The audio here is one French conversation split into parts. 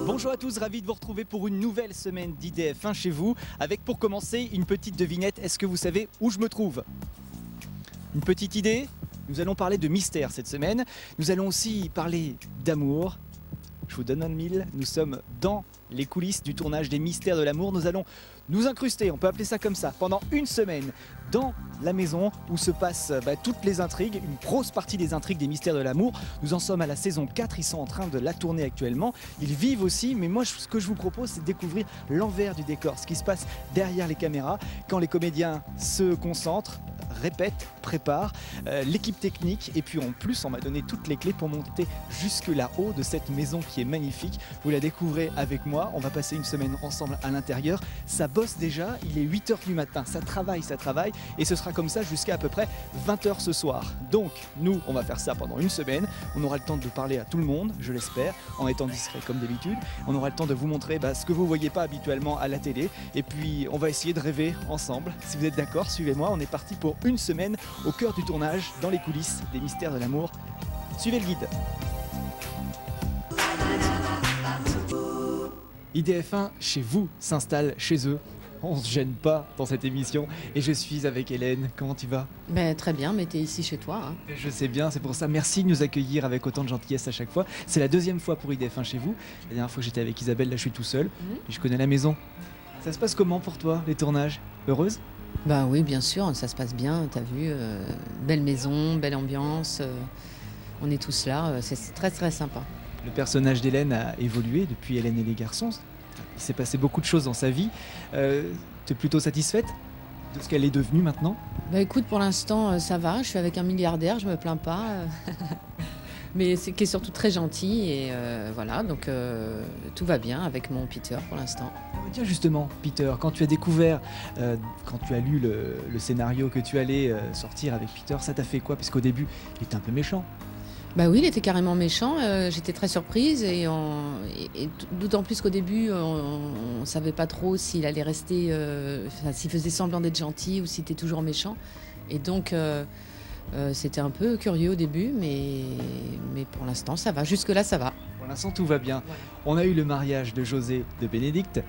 Bonjour à tous, ravi de vous retrouver pour une nouvelle semaine d'IDF1 chez vous, avec pour commencer une petite devinette. Est-ce que vous savez où je me trouve? Une petite idée? Nous allons parler de mystère cette semaine. Nous allons aussi parler d'amour. Je vous donne un mille, nous sommes dans les coulisses du tournage des Mystères de l'amour. Nous allons nous incruster, on peut appeler ça comme ça, pendant une semaine dans la maison où se passent toutes les intrigues, une grosse partie des intrigues des Mystères de l'amour. Nous en sommes à la saison 4, ils sont en train de la tourner actuellement. Ils vivent aussi, mais moi ce que je vous propose c'est de découvrir l'envers du décor, ce qui se passe derrière les caméras, quand les comédiens se concentrent, répètent, préparent, l'équipe technique, et puis en plus on m'a donné toutes les clés pour monter jusque là-haut de cette maison qui est magnifique. Vous la découvrez avec moi, on va passer une semaine ensemble à l'intérieur. Ça bosse déjà, il est 8h du matin, ça travaille, et ce sera comme ça jusqu'à à peu près 20h ce soir. Donc nous, on va faire ça pendant une semaine, on aura le temps de parler à tout le monde, je l'espère, en étant discret comme d'habitude. On aura le temps de vous montrer ce que vous ne voyez pas habituellement à la télé, et puis on va essayer de rêver ensemble. Si vous êtes d'accord, suivez-moi, on est parti pour une semaine au cœur du tournage, dans les coulisses des Mystères de l'amour. Suivez le guide. IDF1 chez vous s'installe chez eux. On se gêne pas dans cette émission et je suis avec Hélène. Comment tu vas? Très bien, mais t'es ici chez toi. Je sais bien, c'est pour ça. Merci de nous accueillir avec autant de gentillesse à chaque fois. C'est la deuxième fois pour IDF1 chez vous. La dernière fois j'étais avec Isabelle, là je suis tout seul. Et je connais la maison. Ça se passe comment pour toi, les tournages? Heureuse? Bah oui, bien sûr, ça se passe bien, t'as vu, belle maison, belle ambiance, on est tous là, c'est très très sympa. Le personnage d'Hélène a évolué depuis Hélène et les garçons. Il s'est passé beaucoup de choses dans sa vie. T'es plutôt satisfaite de ce qu'elle est devenue maintenant? Bah écoute, pour l'instant, ça va, je suis avec un milliardaire, je me plains pas. Mais c'est qui est surtout très gentil et voilà, donc tout va bien avec mon Peter pour l'instant. Tiens justement, Peter, quand tu as découvert, quand tu as lu le scénario que tu allais sortir avec Peter, ça t'a fait quoi? Parce qu'au début, il était un peu méchant. Bah oui, il était carrément méchant, j'étais très surprise et d'autant plus qu'au début, on savait pas trop s'il allait rester, s'il faisait semblant d'être gentil ou s'il était toujours méchant. Et donc, c'était un peu curieux au début, mais pour l'instant, ça va. Jusque-là, ça va. Pour l'instant, tout va bien. Voilà. On a eu le mariage de José, de Bénédicte.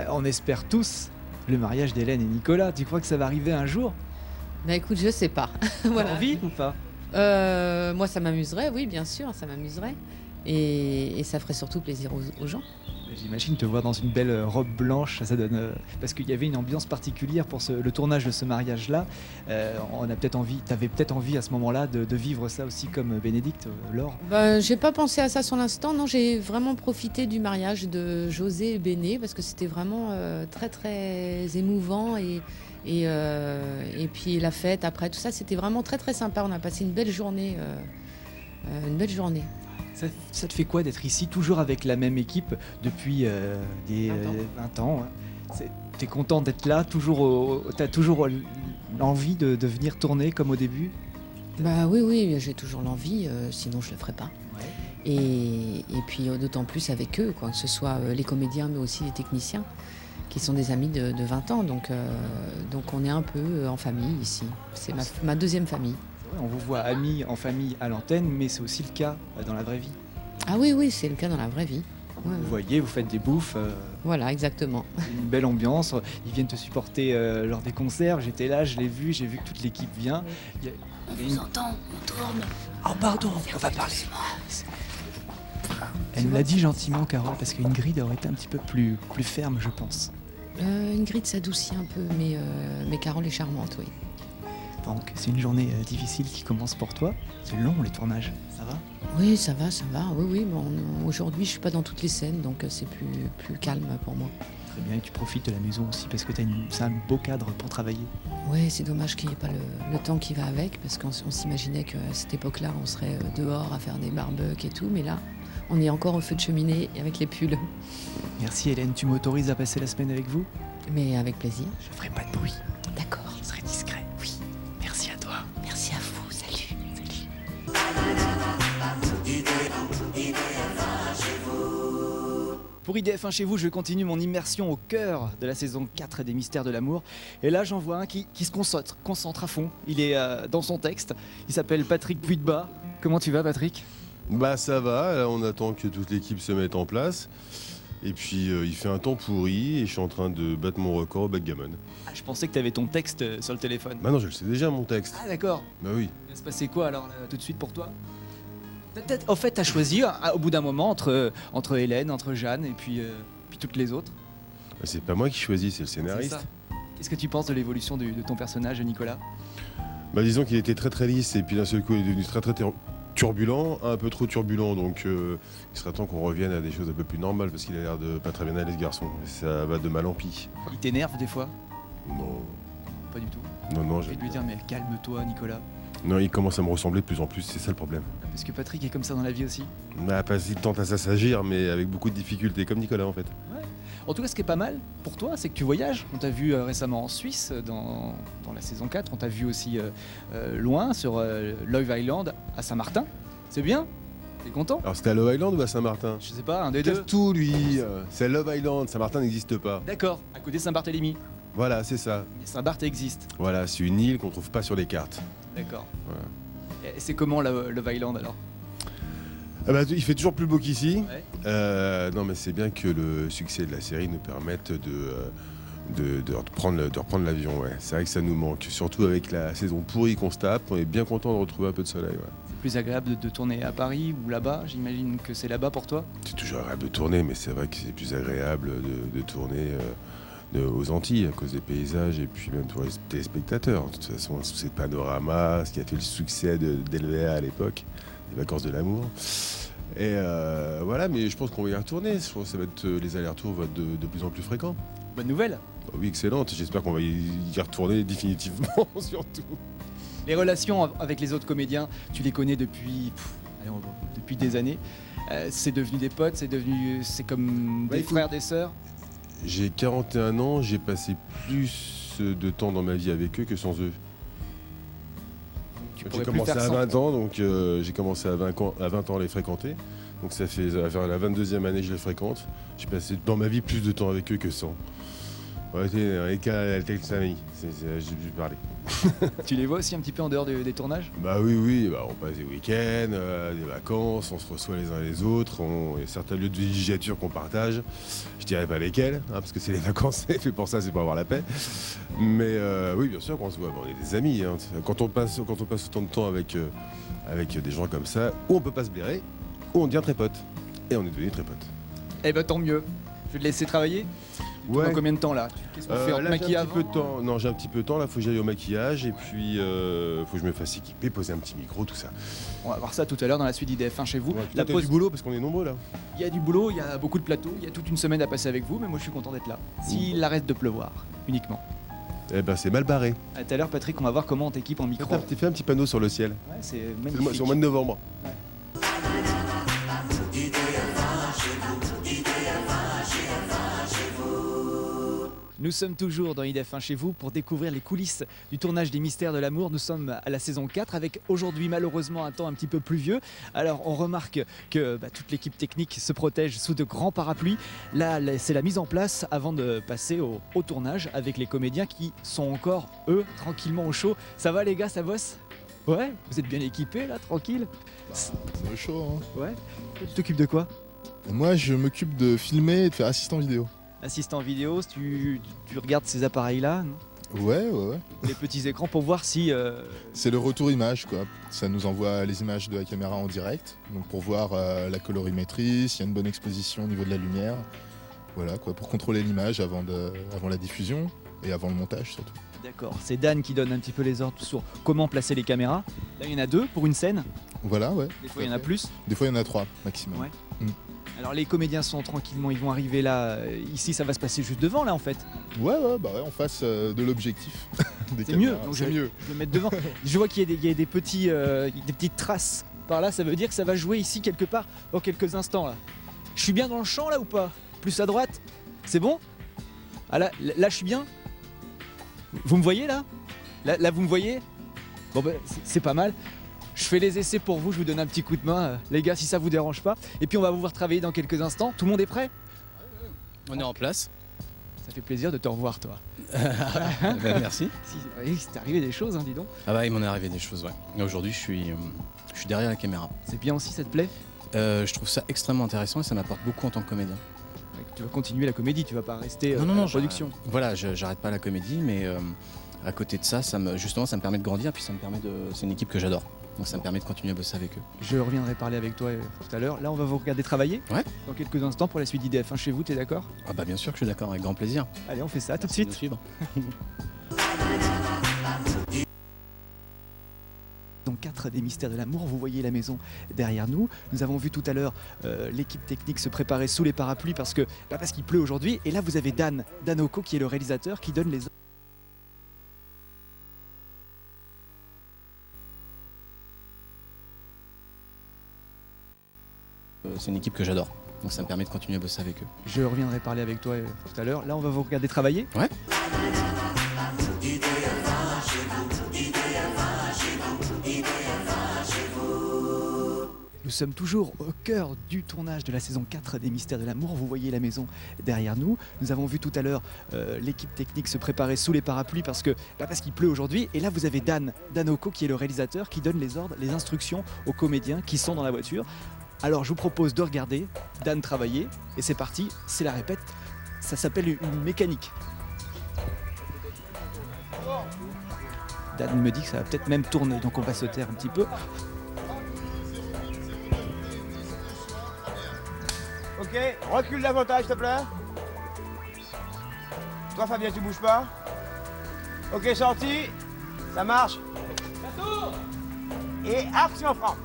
On espère tous le mariage d'Hélène et Nicolas. Tu crois que ça va arriver un jour? Bah écoute, je sais pas. Voilà. T'as envie ou pas? Moi, ça m'amuserait, oui, bien sûr, ça m'amuserait. Et ça ferait surtout plaisir aux gens. J'imagine te voir dans une belle robe blanche, ça donne parce qu'il y avait une ambiance particulière pour le tournage de ce mariage-là. T'avais peut-être envie à ce moment-là de vivre ça aussi comme Bénédicte, Laure. J'ai pas pensé à ça sur l'instant, non, j'ai vraiment profité du mariage de José et Béné parce que c'était vraiment très très émouvant et puis la fête après tout ça, c'était vraiment très très sympa. On a passé une belle journée. Ça te fait quoi d'être ici, toujours avec la même équipe depuis 20 ans? T'es content d'être là, t'as toujours l'envie de venir tourner comme au début? Bah oui, j'ai toujours l'envie, sinon je le ferais pas. Ouais. Et puis d'autant plus avec eux, quoi, que ce soit les comédiens mais aussi les techniciens, qui sont des amis de 20 ans. Donc on est un peu en famille ici. C'est ma deuxième famille. On vous voit amis en famille à l'antenne, mais c'est aussi le cas dans la vraie vie. Ah oui, c'est le cas dans la vraie vie. Ouais. Vous voyez, vous faites des bouffes. Voilà, exactement. Une belle ambiance. Ils viennent te supporter lors des concerts. J'étais là, j'ai vu que toute l'équipe vient. On vous entend, on tourne. Oh pardon, on va parler. Elle me l'a dit gentiment, Carole, parce qu'une grille aurait été un petit peu plus ferme, je pense. Ingrid s'adoucit un peu, mais Carole est charmante, oui. Donc c'est une journée difficile qui commence pour toi. C'est long les tournages, ça va? Oui, ça va. Oui, bon, aujourd'hui je suis pas dans toutes les scènes, donc c'est plus calme pour moi. Très bien, et tu profites de la maison aussi parce que c'est un beau cadre pour travailler. Oui, c'est dommage qu'il n'y ait pas le temps qui va avec, parce qu'on s'imaginait qu'à cette époque-là, on serait dehors à faire des barbecues et tout, mais là, on est encore au feu de cheminée avec les pulls. Merci Hélène, tu m'autorises à passer la semaine avec vous? Mais avec plaisir. Je ferai pas de bruit. D'accord. Je serai discret. Oui. Merci à toi. Merci à vous, salut. Pour IDF1 chez vous, je continue mon immersion au cœur de la saison 4 des Mystères de l'amour. Et là, j'en vois un qui se concentre à fond. Il est dans son texte. Il s'appelle Patrick Puydebas. Comment tu vas, Patrick? Bah ça va, là, on attend que toute l'équipe se mette en place. Et puis il fait un temps pourri et je suis en train de battre mon record au backgammon. Ah, je pensais que tu avais ton texte sur le téléphone. Bah non, je le sais déjà mon texte. Ah d'accord. Bah oui. Il va se passer quoi alors là, tout de suite pour toi? En fait, tu as choisi au bout d'un moment entre Hélène, entre Jeanne et puis toutes les autres. Bah, c'est pas moi qui choisis, c'est le C'est scénariste. ça. Qu'est-ce que tu penses de l'évolution de ton personnage, Nicolas? Bah disons qu'il était très très lisse et puis d'un seul coup il est devenu très très turbulent, un peu trop turbulent, donc il serait temps qu'on revienne à des choses un peu plus normales parce qu'il a l'air de pas très bien aller ce garçon. Et ça va de mal en pis. Il t'énerve des fois? Non, Pas du tout. non, J'ai envie de lui dire mais calme-toi, Nicolas. non, il commence à me ressembler de plus en plus, c'est ça le problème. Parce que Patrick est comme ça dans la vie aussi. Bah pas il tente à s'assagir, mais avec beaucoup de difficultés, comme Nicolas en fait. En tout cas, ce qui est pas mal pour toi, c'est que tu voyages. On t'a vu récemment en Suisse, dans la saison 4. On t'a vu aussi loin, sur Love Island, à Saint-Martin. C'est bien? T'es content? Alors c'était à Love Island ou à Saint-Martin? Je sais pas, un des deux. Casse tout lui. C'est Love Island, Saint-Martin n'existe pas. D'accord, à côté de Saint-Barthélemy. Voilà, c'est ça. Mais Saint-Barth existe. Voilà, c'est une île qu'on trouve pas sur les cartes. D'accord. Voilà. Et c'est comment Love Island alors? Ah bah, il fait toujours plus beau qu'ici. Ouais. Non mais c'est bien que le succès de la série nous permette de reprendre l'avion. Ouais. C'est vrai que ça nous manque, surtout avec la saison pourrie qu'on se tape. On est bien content de retrouver un peu de soleil. Ouais. C'est plus agréable de tourner à Paris ou là-bas? J'imagine que c'est là-bas pour toi. C'est toujours agréable de tourner, mais c'est vrai que c'est plus agréable de tourner aux Antilles à cause des paysages et puis même pour les téléspectateurs. De toute façon, c'est le panorama, ce qui a fait le succès d'LVA à l'époque, les vacances de l'amour. Et voilà, mais je pense qu'on va y retourner. Je pense que ça va être, les allers-retours vont être de plus en plus fréquents. Bonne nouvelle. Bah oui, excellente. J'espère qu'on va y retourner définitivement, surtout. Les relations avec les autres comédiens, tu les connais depuis, depuis des années. C'est devenu des potes, c'est comme Bah, des écoute, frères, des sœurs. J'ai 41 ans, j'ai passé plus de temps dans ma vie avec eux que sans eux. Tu J'ai pourrais plus commencé faire à sans. 20 ans, donc j'ai commencé à 20 ans à les fréquenter. Donc ça fait vers la 22e année que je les fréquente. J'ai passé dans ma vie plus de temps avec eux que sans. Ouais, c'est un écart tel que ça j'ai dû parler. Tu les vois aussi un petit peu en dehors des tournages? Bah oui, bah, on passe des week-ends, des vacances, on se reçoit les uns les autres, il y a certains lieux de villégiature qu'on partage. Je dirais pas lesquels, hein, parce que c'est les vacances, c'est fait pour ça, c'est pour avoir la paix. Mais oui, bien sûr qu'on se voit, on est des amis. Hein. Quand on passe autant de temps avec des gens comme ça, ou on peut pas se blairer, ou on devient très potes. Et on est devenus très potes. Eh ben tant mieux. Je vais te laisser travailler. Tu tournes dans combien de temps là? Qu'est-ce qu'on fait? On te Là, maquille j'ai un avant? petit peu de temps. Non, j'ai un petit peu de temps. Là, faut que j'aille au maquillage et puis faut que je me fasse équiper, poser un petit micro, tout ça. On va voir ça tout à l'heure dans la suite d'IDF1 chez vous. Ouais, La t'as pause, du boulot parce qu'on est nombreux là. il y a du boulot, il y a beaucoup de plateaux, il y a toute une semaine à passer avec vous, mais moi je suis content d'être là. S'il arrête de pleuvoir, uniquement. Eh ben, c'est mal barré. À tout à l'heure, Patrick, on va voir comment on t'équipe en micro. T'as fait un petit panneau sur le ciel. Ouais, c'est C'est magnifique. au mois de novembre. Nous sommes toujours dans IDF1 chez vous pour découvrir les coulisses du tournage des Mystères de l'amour. Nous sommes à la saison 4 avec aujourd'hui malheureusement un temps un petit peu pluvieux. Alors on remarque que toute l'équipe technique se protège sous de grands parapluies. Là c'est la mise en place avant de passer au tournage avec les comédiens qui sont encore eux tranquillement au chaud. Ça va les gars, ça bosse? Ouais, vous êtes bien équipés là, tranquille? C'est chaud, hein. Ouais. Tu t'occupes de quoi? Moi, je m'occupe de filmer et de faire assistant vidéo. Assistant vidéo, tu regardes ces appareils-là, non? Ouais. Les petits écrans pour voir si... C'est le retour image, quoi. Ça nous envoie les images de la caméra en direct. Donc pour voir la colorimétrie, s'il y a une bonne exposition au niveau de la lumière. Voilà, quoi, pour contrôler l'image avant la diffusion et avant le montage surtout. D'accord, c'est Dan qui donne un petit peu les ordres sur comment placer les caméras. Là, il y en a 2 pour une scène. Voilà, ouais. Des fois, il y en a plus. Des fois, il y en a 3 maximum. Ouais. Alors, les comédiens sont tranquillement, ils vont arriver là. Ici, ça va se passer juste devant, là, en fait. Ouais, en face de l'objectif. Des C'est caméras. mieux, donc C'est mieux. Je vais me mettre devant. Je vois qu'il y a des petites traces par là. Ça veut dire que ça va jouer ici quelque part dans quelques instants, là. Je suis bien dans le champ, là, ou pas? Plus à droite? C'est bon? Ah, là, je suis bien? Vous me voyez, là? Là, vous me voyez? Bon, c'est pas mal. Je fais les essais pour vous, je vous donne un petit coup de main, les gars, si ça vous dérange pas. Et puis on va vous voir travailler dans quelques instants. Tout le monde est prêt? On est en place. Ça fait plaisir de te revoir, toi. Merci. Oui, c'est arrivé des choses, hein, dis donc. Ah bah il m'en est arrivé des choses, ouais. Et aujourd'hui je suis derrière la caméra. C'est bien aussi, ça te plaît? Je trouve ça extrêmement intéressant et ça m'apporte beaucoup en tant que comédien. Tu vas continuer la comédie, tu vas pas rester Non, à la je- production. Voilà, j'arrête pas la comédie, mais à côté de ça, justement, ça me permet de grandir, puis c'est une équipe que j'adore. Donc ça me permet de continuer à bosser avec eux. Je reviendrai parler avec toi tout à l'heure. Là, on va vous regarder travailler Ouais. dans quelques instants pour la suite d'IDF1 chez vous, t'es d'accord? Ah bah bien sûr que je suis d'accord, avec grand plaisir. Allez, on fait ça tout de Merci suite. nous suivre. Saison 4 des Mystères de l'amour, vous voyez la maison derrière nous. Nous avons vu tout à l'heure l'équipe technique se préparer sous les parapluies parce qu'il pleut aujourd'hui. Et là, vous avez Dan Oko qui est le réalisateur qui donne les... C'est une équipe que j'adore. Donc ça me permet de continuer à bosser avec eux. Je reviendrai parler avec toi tout à l'heure. Là, on va vous regarder travailler. Ouais. Nous sommes toujours au cœur du tournage de la saison 4 des Mystères de l'amour. Vous voyez la maison derrière nous. Nous avons vu tout à l'heure l'équipe technique se préparer sous les parapluies parce qu'il pleut aujourd'hui. Et là, vous avez Dan Oko qui est le réalisateur qui donne les ordres, les instructions aux comédiens qui sont dans la voiture. Alors, je vous propose de regarder Dan travailler. Et c'est parti, c'est la répète. Ça s'appelle une mécanique. Dan me dit que ça va peut-être même tourner, donc on va se taire un petit peu. Ok, recule davantage, s'il te plaît. Toi, Fabien, tu bouges pas. Ok, sorti. Ça marche. Et action, Franck.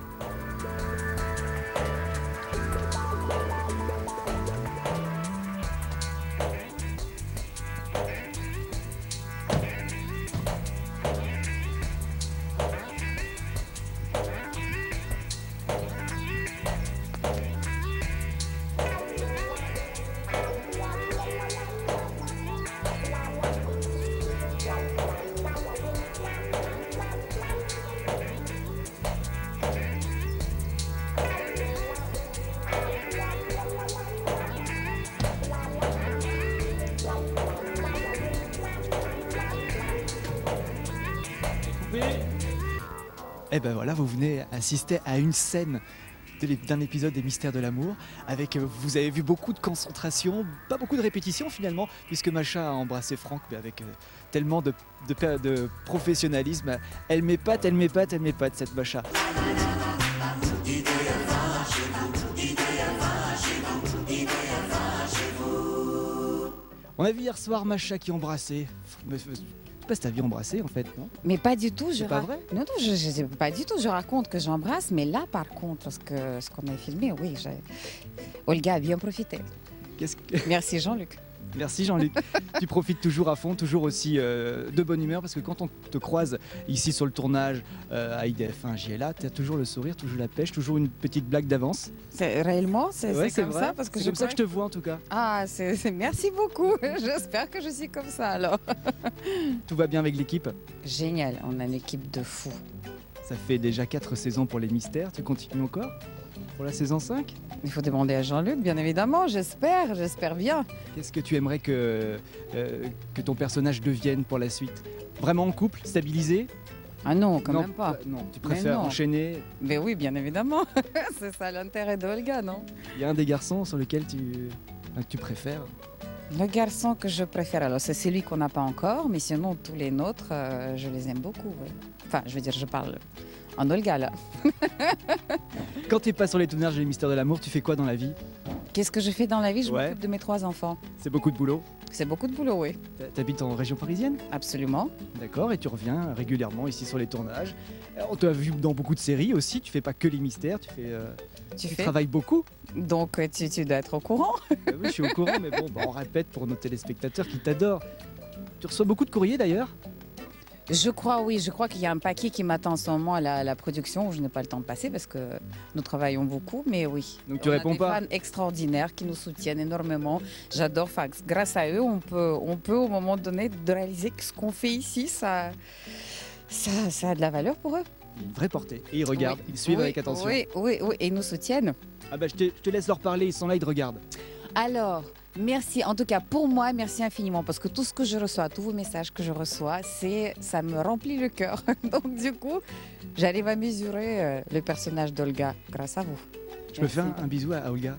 Et ben voilà, vous venez assister à une scène d'un épisode des Mystères de l'amour avec, vous avez vu beaucoup de concentration, pas beaucoup de répétitions finalement, puisque Macha a embrassé Franck mais avec tellement de professionnalisme. Elle m'épate cette Macha. On a vu hier soir Macha qui embrassait. Je sais pas si t'as vu embrasser en fait, non? Mais pas du tout, C'est pas vrai? Non, pas du tout. Je raconte que j'embrasse, mais là, par contre, ce qu'on a filmé, oui, Olga a bien profité. Merci Jean-Luc. Merci Jean-Luc. Tu profites toujours à fond, toujours aussi de bonne humeur parce que quand on te croise ici sur le tournage à IDF1 JLA, tu as toujours le sourire, toujours la pêche, toujours une petite blague d'avance. Réellement, c'est Ouais, comme vrai. ça parce que c'est comme ça que je te vois en tout cas. Ah, merci beaucoup. J'espère que je suis comme ça alors. Tout va bien avec l'équipe? Génial, on a une équipe de fous. Ça fait déjà 4 saisons pour les Mystères, tu continues encore pour la saison 5? Il faut demander à Jean-Luc, bien évidemment, j'espère bien. Qu'est-ce que tu aimerais que ton personnage devienne pour la suite? Vraiment en couple, stabilisé? Ah non, quand Non, même pas. Non, tu préfères non. enchaîner. Mais oui, bien évidemment. C'est ça l'intérêt d'Olga, non? Il y a un des garçons sur lequel tu préfères? Le garçon que je préfère, alors c'est celui qu'on n'a pas encore, mais sinon tous les nôtres, je les aime beaucoup. Oui. Enfin, je veux dire, je parle en Olga là. Quand t'es pas sur les tournages des Mystères de l'amour, tu fais quoi dans la vie? Qu'est-ce que je fais dans la vie? Je Ouais. m'occupe de mes 3 enfants. C'est beaucoup de boulot. C'est beaucoup de boulot, oui. T'habites en région parisienne? Absolument. D'accord, et tu reviens régulièrement ici sur les tournages. On t'a vu dans beaucoup de séries aussi, tu fais pas que les mystères, tu Tu fais. travailles beaucoup. Donc tu dois être au courant. Oui, je suis au courant, mais bon, on répète pour nos téléspectateurs qui t'adorent. Tu reçois beaucoup de courriers d'ailleurs? Je crois, oui, je crois qu'il y a un paquet qui m'attend en ce moment à la production où je n'ai pas le temps de passer parce que nous travaillons beaucoup, mais oui. Donc tu On a réponds des pas? fans extraordinaires qui nous soutiennent énormément. J'adore Fax. Grâce à eux, on peut au moment donné de réaliser que ce qu'on fait ici, ça a de la valeur pour eux. Il y a une vraie portée. Et ils regardent, Oui, ils suivent oui, avec attention. Oui, et ils nous soutiennent. Ah bah je te laisse leur parler, ils sont là, ils te regardent. Alors, merci. En tout cas, pour moi, merci infiniment parce que tout ce que je reçois, tous vos messages que je reçois, ça me remplit le cœur. Donc, du coup, j'arrive à mesurer le personnage d'Olga grâce à vous. Je peux faire un bisou à Olga?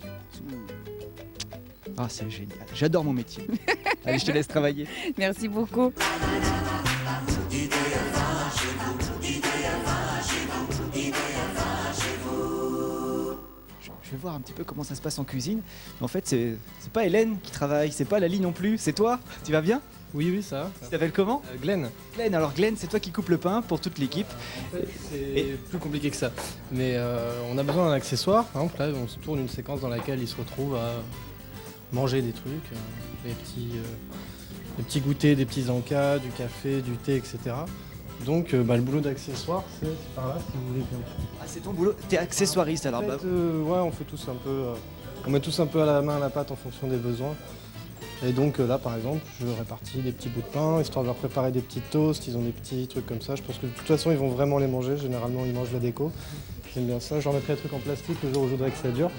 Ah, c'est génial. J'adore mon métier. Allez, je te laisse travailler. Merci beaucoup. Je vais voir un petit peu comment ça se passe en cuisine. Mais en fait, c'est pas Hélène qui travaille, c'est pas Lali non plus, c'est toi. Tu vas bien? Oui, oui, ça. Tu t'appelles comment? Glenn. Glenn. Alors Glenn, c'est toi qui coupes le pain pour toute l'équipe. C'est plus compliqué que ça. Mais on a besoin d'un accessoire. Par exemple, là, on se tourne une séquence dans laquelle il se retrouve à manger des trucs, des petits goûters, des petits encas, du café, du thé, etc. Donc le boulot d'accessoire, c'est par là, si vous voulez bien. Ah, c'est ton boulot. T'es accessoiriste alors. En fait, ouais, on fait tous un peu, on met tous un peu à la main à la pâte en fonction des besoins. Et donc là, par exemple, je répartis des petits bouts de pain, histoire de leur préparer des petits toasts, ils ont des petits trucs comme ça. Je pense que de toute façon, ils vont vraiment les manger. Généralement, ils mangent la déco. J'aime bien ça. Je leur mettrai des trucs en plastique le jour où je voudrais que ça dure.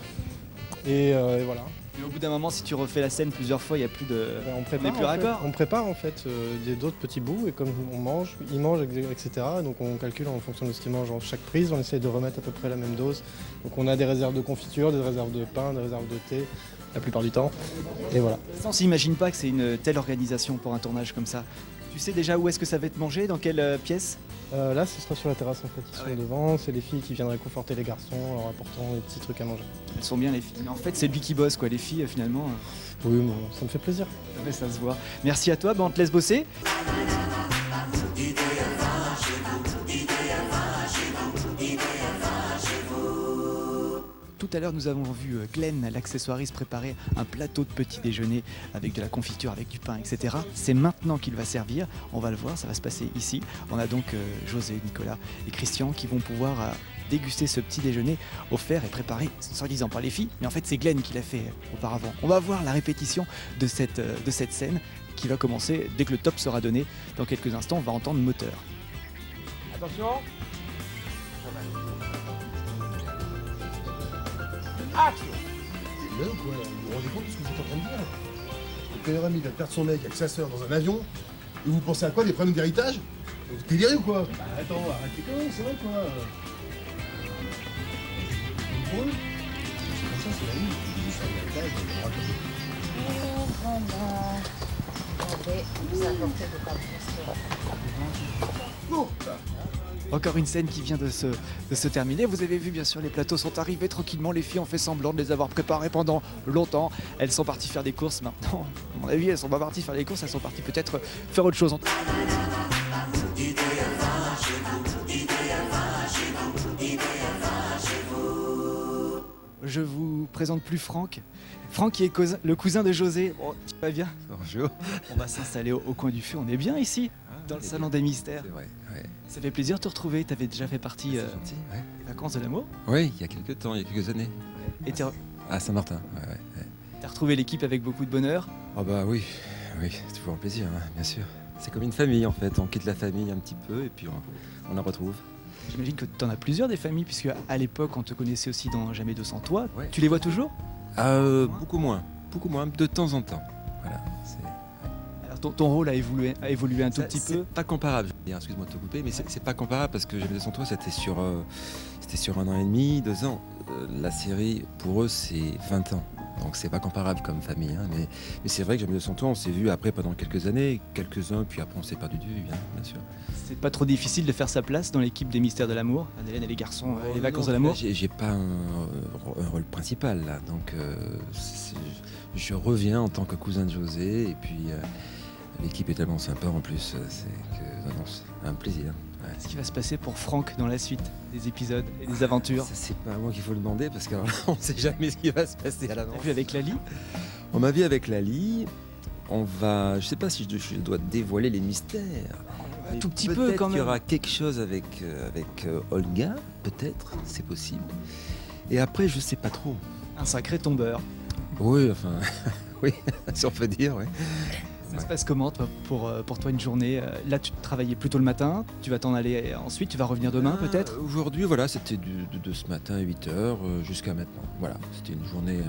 Et voilà. Mais au bout d'un moment, si tu refais la scène plusieurs fois, il n'y a plus de. On On prépare, n'est plus raccord. On prépare en fait d'autres petits bouts et comme on mange, ils mangent, etc. Donc on calcule en fonction de ce qu'ils mangent en chaque prise. On essaye de remettre à peu près la même dose. Donc on a des réserves de confiture, des réserves de pain, des réserves de thé, la plupart du temps. Et voilà. On s'imagine pas que c'est une telle organisation pour un tournage comme ça. Tu sais déjà où est-ce que ça va être mangé? Dans quelle pièce? Là, ce sera sur la terrasse en fait. Ils sont ouais. devant. C'est les filles qui viendraient conforter les garçons en leur apportant des petits trucs à manger. Elles sont bien les filles. Mais en fait, c'est lui qui bosse quoi. Les filles, finalement, Oui, bon, ça me fait plaisir. ça se voit. Merci à toi. On te laisse bosser. Tout à l'heure, nous avons vu Glenn, l'accessoiriste, préparer un plateau de petit déjeuner avec de la confiture, avec du pain, etc. C'est maintenant qu'il va servir. On va le voir, ça va se passer ici. On a donc José, Nicolas et Christian qui vont pouvoir déguster ce petit déjeuner offert et préparé, soi-disant par les filles. Mais en fait, c'est Glenn qui l'a fait auparavant. On va voir la répétition de cette scène qui va commencer dès que le top sera donné. Dans quelques instants, on va entendre le moteur. Attention. Action. C'est là ou quoi? Vous vous rendez compte de ce que vous êtes en train de dire? Le meilleur ami vient de perdre son mec avec sa sœur dans un avion. Et vous pensez à quoi? Des problèmes d'héritage? Vous délirez ou quoi? Bah attends, arrêtez quand même, c'est vrai quoi. Vous drôle? C'est comme ça, c'est la vie. Vous savez l'héritage, vous racontez. Encore une scène qui vient de se terminer. Vous avez vu, bien sûr, les plateaux sont arrivés tranquillement. Les filles ont fait semblant de les avoir préparés pendant longtemps. Elles sont parties faire des courses maintenant. À mon avis, elles sont pas parties faire des courses, elles sont parties peut-être faire autre chose. Je vous présente plus Franck. Franck qui est le cousin de José. Oh, tu vas bien? Bonjour. On va s'installer au coin du feu. On est bien ici, dans le salon des mystères. C'est vrai, ouais. Ça fait plaisir de te retrouver. Tu avais déjà fait partie C'est gentil, ouais. des vacances de l'amour. Oui, il y a quelques temps, il y a quelques années. Et tu À Saint-Martin, ouais. as retrouvé l'équipe avec beaucoup de bonheur. Ah bah oui, c'est toujours un plaisir, hein, bien sûr. C'est comme une famille en fait, on quitte la famille un petit peu et puis on la retrouve. J'imagine que tu en as plusieurs des familles, puisque à l'époque, on te connaissait aussi dans Jamais 200 Toi. Ouais. Tu les vois toujours? Beaucoup moins, de temps en temps. Voilà, Alors ton rôle a évolué un tout petit peu. C'est pas comparable, je veux dire, excuse-moi de te couper, mais c'est pas comparable parce que Jamais 200 toi, c'était sur 1 an et demi, 2 ans. La série, pour eux, c'est 20 ans. Donc c'est pas comparable comme famille, hein, mais c'est vrai que Jamais 200 toi, on s'est vu après pendant quelques années, quelques-uns, puis après on s'est perdu de vue, bien sûr. C'est pas trop difficile de faire sa place dans l'équipe des Mystères de l'amour, Madeleine et les garçons, les vacances de l'amour. J'ai pas un rôle principal là, donc je reviens en tant que cousin de José, et puis l'équipe est tellement sympa en plus, c'est un plaisir. Ouais. Qu'est-ce qui va se passer pour Franck dans la suite des épisodes et des aventures? Ça, c'est pas à moi qu'il faut le demander parce qu'on sait jamais ce qui va se passer à l'avance. T'as vu avec Lali? On m'a vu avec Lali. Je sais pas si je dois dévoiler les mystères. Un tout petit peu quand même. Peut-être qu'il y aura quelque chose avec Olga, peut-être, c'est possible. Et après, je sais pas trop. Un sacré tombeur. Oui, enfin, oui, si on peut dire, oui. Ça se passe comment toi, pour toi une journée? Là, tu travaillais plutôt le matin, tu vas t'en aller ensuite, tu vas revenir demain peut-être? Aujourd'hui, voilà, c'était de ce matin à 8h jusqu'à maintenant. Voilà, c'était une journée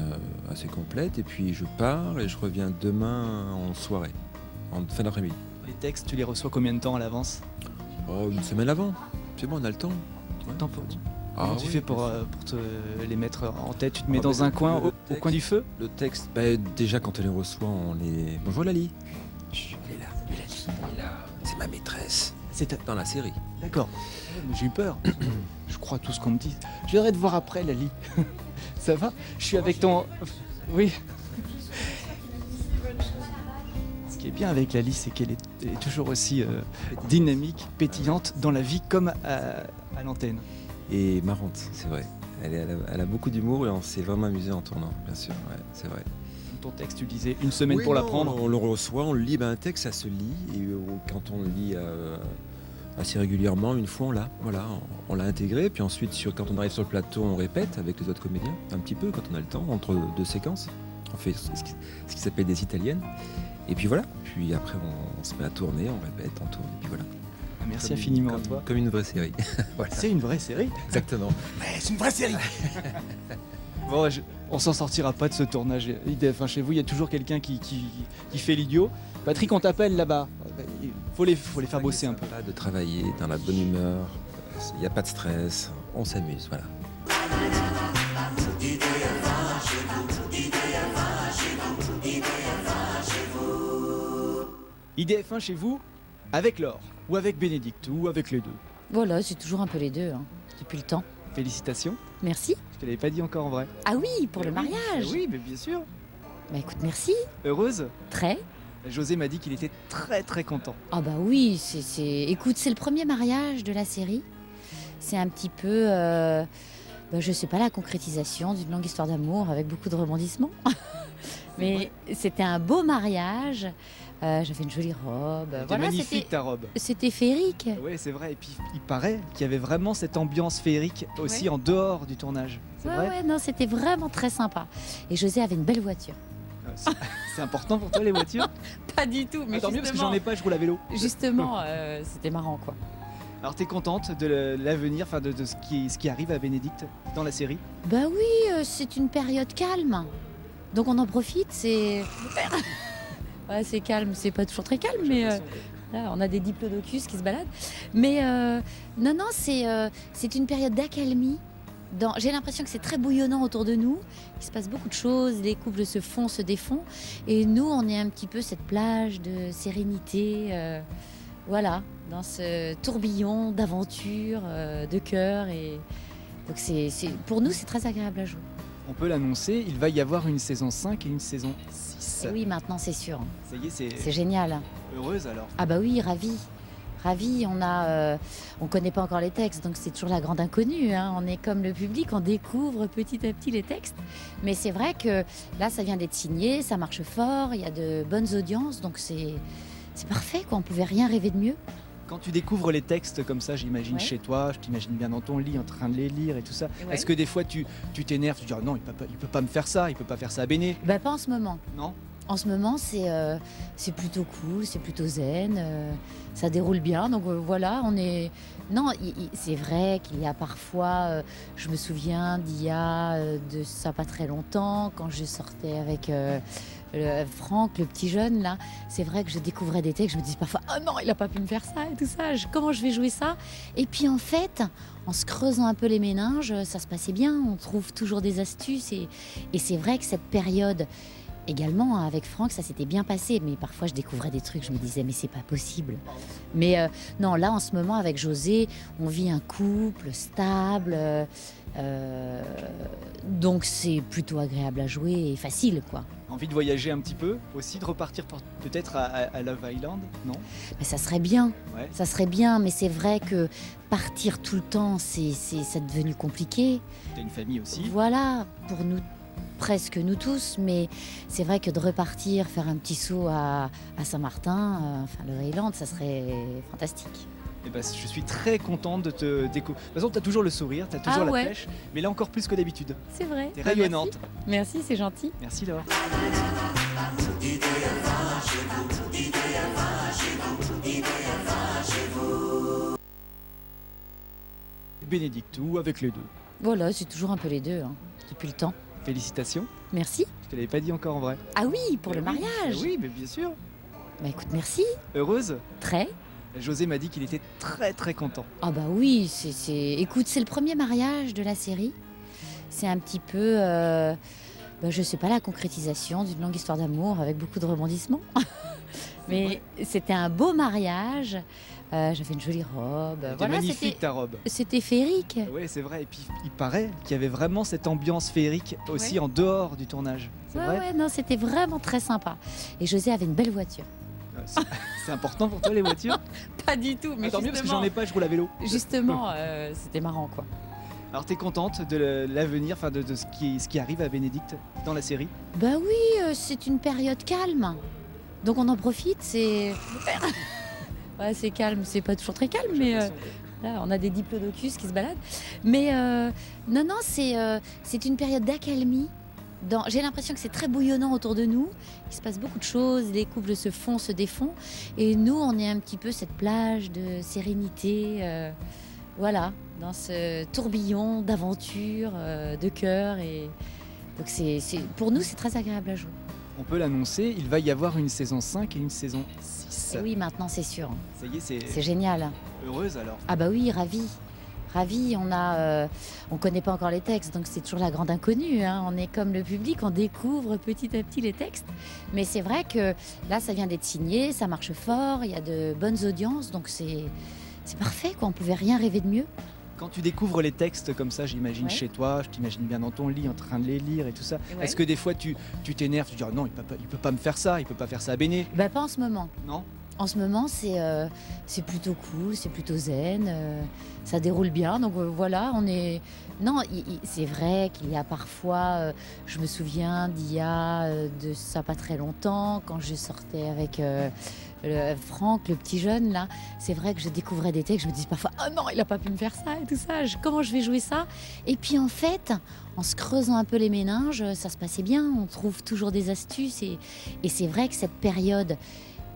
assez complète. Et puis je pars et je reviens demain en soirée, en fin d'après-midi. Les textes, tu les reçois combien de temps à l'avance? Oh, une semaine avant. C'est bon, on a le temps. Temps pour... Comment tu oui, fais pour te les mettre en tête? Tu te mets dans un coin, au coin du feu? Le texte, déjà quand on les reçoit, on les... Bonjour Lali. Chut, elle est là, Lali, elle est là. C'est ma maîtresse. C'est dans la série. D'accord. J'ai eu peur. Je crois à tout ce qu'on me dit. Je viendrai te voir après, Lali. Ça va? Je suis avec ton... Oui. Ce qui est bien avec Lali, c'est qu'elle est toujours aussi dynamique, pétillante dans la vie comme à l'antenne. Et marrante, c'est vrai. Elle a beaucoup d'humour et on s'est vraiment amusé en tournant, bien sûr. Ouais, c'est vrai. Ton texte, tu disais une semaine Oui, pour non, l'apprendre. On le reçoit, on le lit. Un texte, ça se lit. Et quand on le lit assez régulièrement, une fois, on l'a intégré. Puis ensuite, quand on arrive sur le plateau, on répète avec les autres comédiens, un petit peu, quand on a le temps, entre deux séquences. On fait ce qui s'appelle des italiennes. Et puis voilà. Puis après, on se met à tourner, on répète, on tourne. Et puis voilà. Merci infiniment à toi. Comme une vraie série. Voilà. C'est une vraie série. Exactement. Mais c'est une vraie série. Bon, on s'en sortira pas de ce tournage IDF1 chez vous. Il y a toujours quelqu'un qui fait l'idiot. Patrick, on t'appelle là-bas. Il faut les faire bosser un peu. De travailler dans la bonne humeur. Il n'y a pas de stress. On s'amuse, voilà. IDF1 chez vous, avec Laure, ou avec Bénédicte, ou avec les deux. Voilà, c'est toujours un peu les deux, hein, depuis le temps. Félicitations. Merci. Je te l'avais pas dit encore en vrai. Ah oui, pour le mariage. Oui, mais bien sûr. Bah écoute, merci. Heureuse? Très. José m'a dit qu'il était très très content. Ah bah oui, écoute, c'est le premier mariage de la série. C'est un petit peu, je sais pas, la concrétisation d'une longue histoire d'amour avec beaucoup de rebondissements. Mais c'était un beau mariage. J'avais une jolie robe. C'était magnifique ta robe. C'était féerique. Oui, c'est vrai. Et puis il paraît qu'il y avait vraiment cette ambiance féerique aussi en dehors du tournage. C'est vrai. Ouais, non, c'était vraiment très sympa. Et José avait une belle voiture. C'est important pour toi les voitures? Pas du tout, mais tant mieux parce que j'en ai pas, je roule à vélo. Justement, c'était marrant quoi. Alors t'es contente de l'avenir, enfin de ce qui arrive à Bénédicte dans la série? Bah oui, c'est une période calme. Donc on en profite, c'est... Ouais, c'est calme, c'est pas toujours très calme, mais là, on a des diplodocus qui se baladent. Mais non, c'est une période d'accalmie. J'ai l'impression que c'est très bouillonnant autour de nous. Il se passe beaucoup de choses, les couples se font, se défont. Et nous, on est un petit peu cette plage de sérénité, voilà, dans ce tourbillon d'aventure, de cœur. Et donc pour nous, c'est très agréable à jouer. On peut l'annoncer, il va y avoir une saison 5 et une saison 6. Et oui, maintenant c'est sûr. Ça y est, c'est génial. Heureuse alors? Ah bah oui, ravie. Ravi, on connaît pas encore les textes, donc c'est toujours la grande inconnue. Hein. On est comme le public, on découvre petit à petit les textes. Mais c'est vrai que là, ça vient d'être signé, ça marche fort, il y a de bonnes audiences, donc c'est parfait, quoi. On pouvait rien rêver de mieux. Quand tu découvres les textes comme ça, j'imagine Ouais. chez toi, je t'imagine bien dans ton lit en train de les lire et tout ça. Ouais. Est-ce que des fois tu t'énerves, tu dis oh non, il peut pas me faire ça, il peut pas faire ça à Béné? Bah pas en ce moment. Non? En ce moment, c'est plutôt cool, c'est plutôt zen, ça déroule bien. Donc voilà, on est. Non, c'est vrai qu'il y a parfois. Je me souviens de ça pas très longtemps, quand je sortais avec Franck, le petit jeune là. C'est vrai que je découvrais des textes, je me disais parfois oh non, il a pas pu me faire ça et tout ça. Comment je vais jouer ça? Et puis en fait, en se creusant un peu les méninges, ça se passait bien. On trouve toujours des astuces et c'est vrai que cette période. Également, avec Franck, ça s'était bien passé, mais parfois je découvrais des trucs, je me disais, mais c'est pas possible. Mais non, là, en ce moment, avec José, on vit un couple stable, donc c'est plutôt agréable à jouer et facile, quoi. Envie de voyager un petit peu, aussi de repartir peut-être à Love Island, non? Mais ça serait bien, Ouais. ça serait bien, mais c'est vrai que partir tout le temps, c'est devenu compliqué. T'as une famille aussi. Voilà, pour nous presque nous tous, mais c'est vrai que de repartir, faire un petit saut à Saint-Martin, le Island, ça serait fantastique. Eh ben, je suis très contente de te découvrir. De toute façon, t'as toujours le sourire, t'as toujours la ouais. pêche, mais là encore plus que d'habitude. C'est vrai. T'es rayonnante. Merci, c'est gentil. Merci Laure. Bénédicte ou avec les deux. Voilà, c'est toujours un peu les deux, hein, depuis le temps. Félicitations. Merci. Je te l'avais pas dit encore en vrai. Ah oui, pour le Oui, mariage. oui, mais bien sûr. Bah écoute, merci. Heureuse? Très. José m'a dit qu'il était très très content. Ah bah oui, écoute, c'est le premier mariage de la série. C'est un petit peu, je sais pas, la concrétisation d'une longue histoire d'amour avec beaucoup de rebondissements. Mais c'était un beau mariage. J'avais une jolie robe. C'était magnifique ta robe. C'était féerique. Oui, c'est vrai. Et puis il paraît qu'il y avait vraiment cette ambiance féerique aussi en dehors du tournage. C'est vrai. Ouais, non, c'était vraiment très sympa. Et José avait une belle voiture. C'est important pour toi les voitures? Pas du tout, mais tant mieux parce que j'en ai pas, je roule à vélo. Justement, c'était marrant quoi. Alors t'es contente de l'avenir, enfin de ce qui arrive à Bénédicte dans la série? Bah oui, c'est une période calme. Donc on en profite, c'est... Ouais, c'est calme, c'est pas toujours très calme, mais là on a des diplodocus qui se baladent. Mais non, c'est une période d'accalmie. J'ai l'impression que c'est très bouillonnant autour de nous. Il se passe beaucoup de choses, les couples se font, se défont. Et nous, on est un petit peu cette plage de sérénité, voilà, dans ce tourbillon d'aventure, de cœur. Et donc pour nous, c'est très agréable à jouer. On peut l'annoncer, il va y avoir une saison 5 et une saison 6. Et oui, maintenant c'est sûr. Ça y est, c'est génial. Heureuse alors? Ah bah oui, ravie. Ravi, on connaît pas encore les textes, donc c'est toujours la grande inconnue. Hein. On est comme le public, on découvre petit à petit les textes. Mais c'est vrai que là, ça vient d'être signé, ça marche fort, il y a de bonnes audiences, donc c'est parfait, quoi. On pouvait rien rêver de mieux. Quand tu découvres les textes comme ça, j'imagine chez toi, je t'imagine bien dans ton lit en train de les lire et tout ça. Ouais. Est-ce que des fois tu t'énerves, tu dis oh non, il peut pas me faire ça, il peut pas faire ça à Béné? Bah pas en ce moment. Non. En ce moment, c'est plutôt cool, c'est plutôt zen, ça déroule bien. Donc voilà, on est. Non, c'est vrai qu'il y a parfois. Je me souviens d'il y a de ça pas très longtemps, quand je sortais avec Franck, le petit jeune là. C'est vrai que je découvrais des textes, je me disais parfois oh non, il a pas pu me faire ça et tout ça. Comment je vais jouer ça? Et puis en fait, en se creusant un peu les méninges, ça se passait bien. On trouve toujours des astuces et c'est vrai que cette période.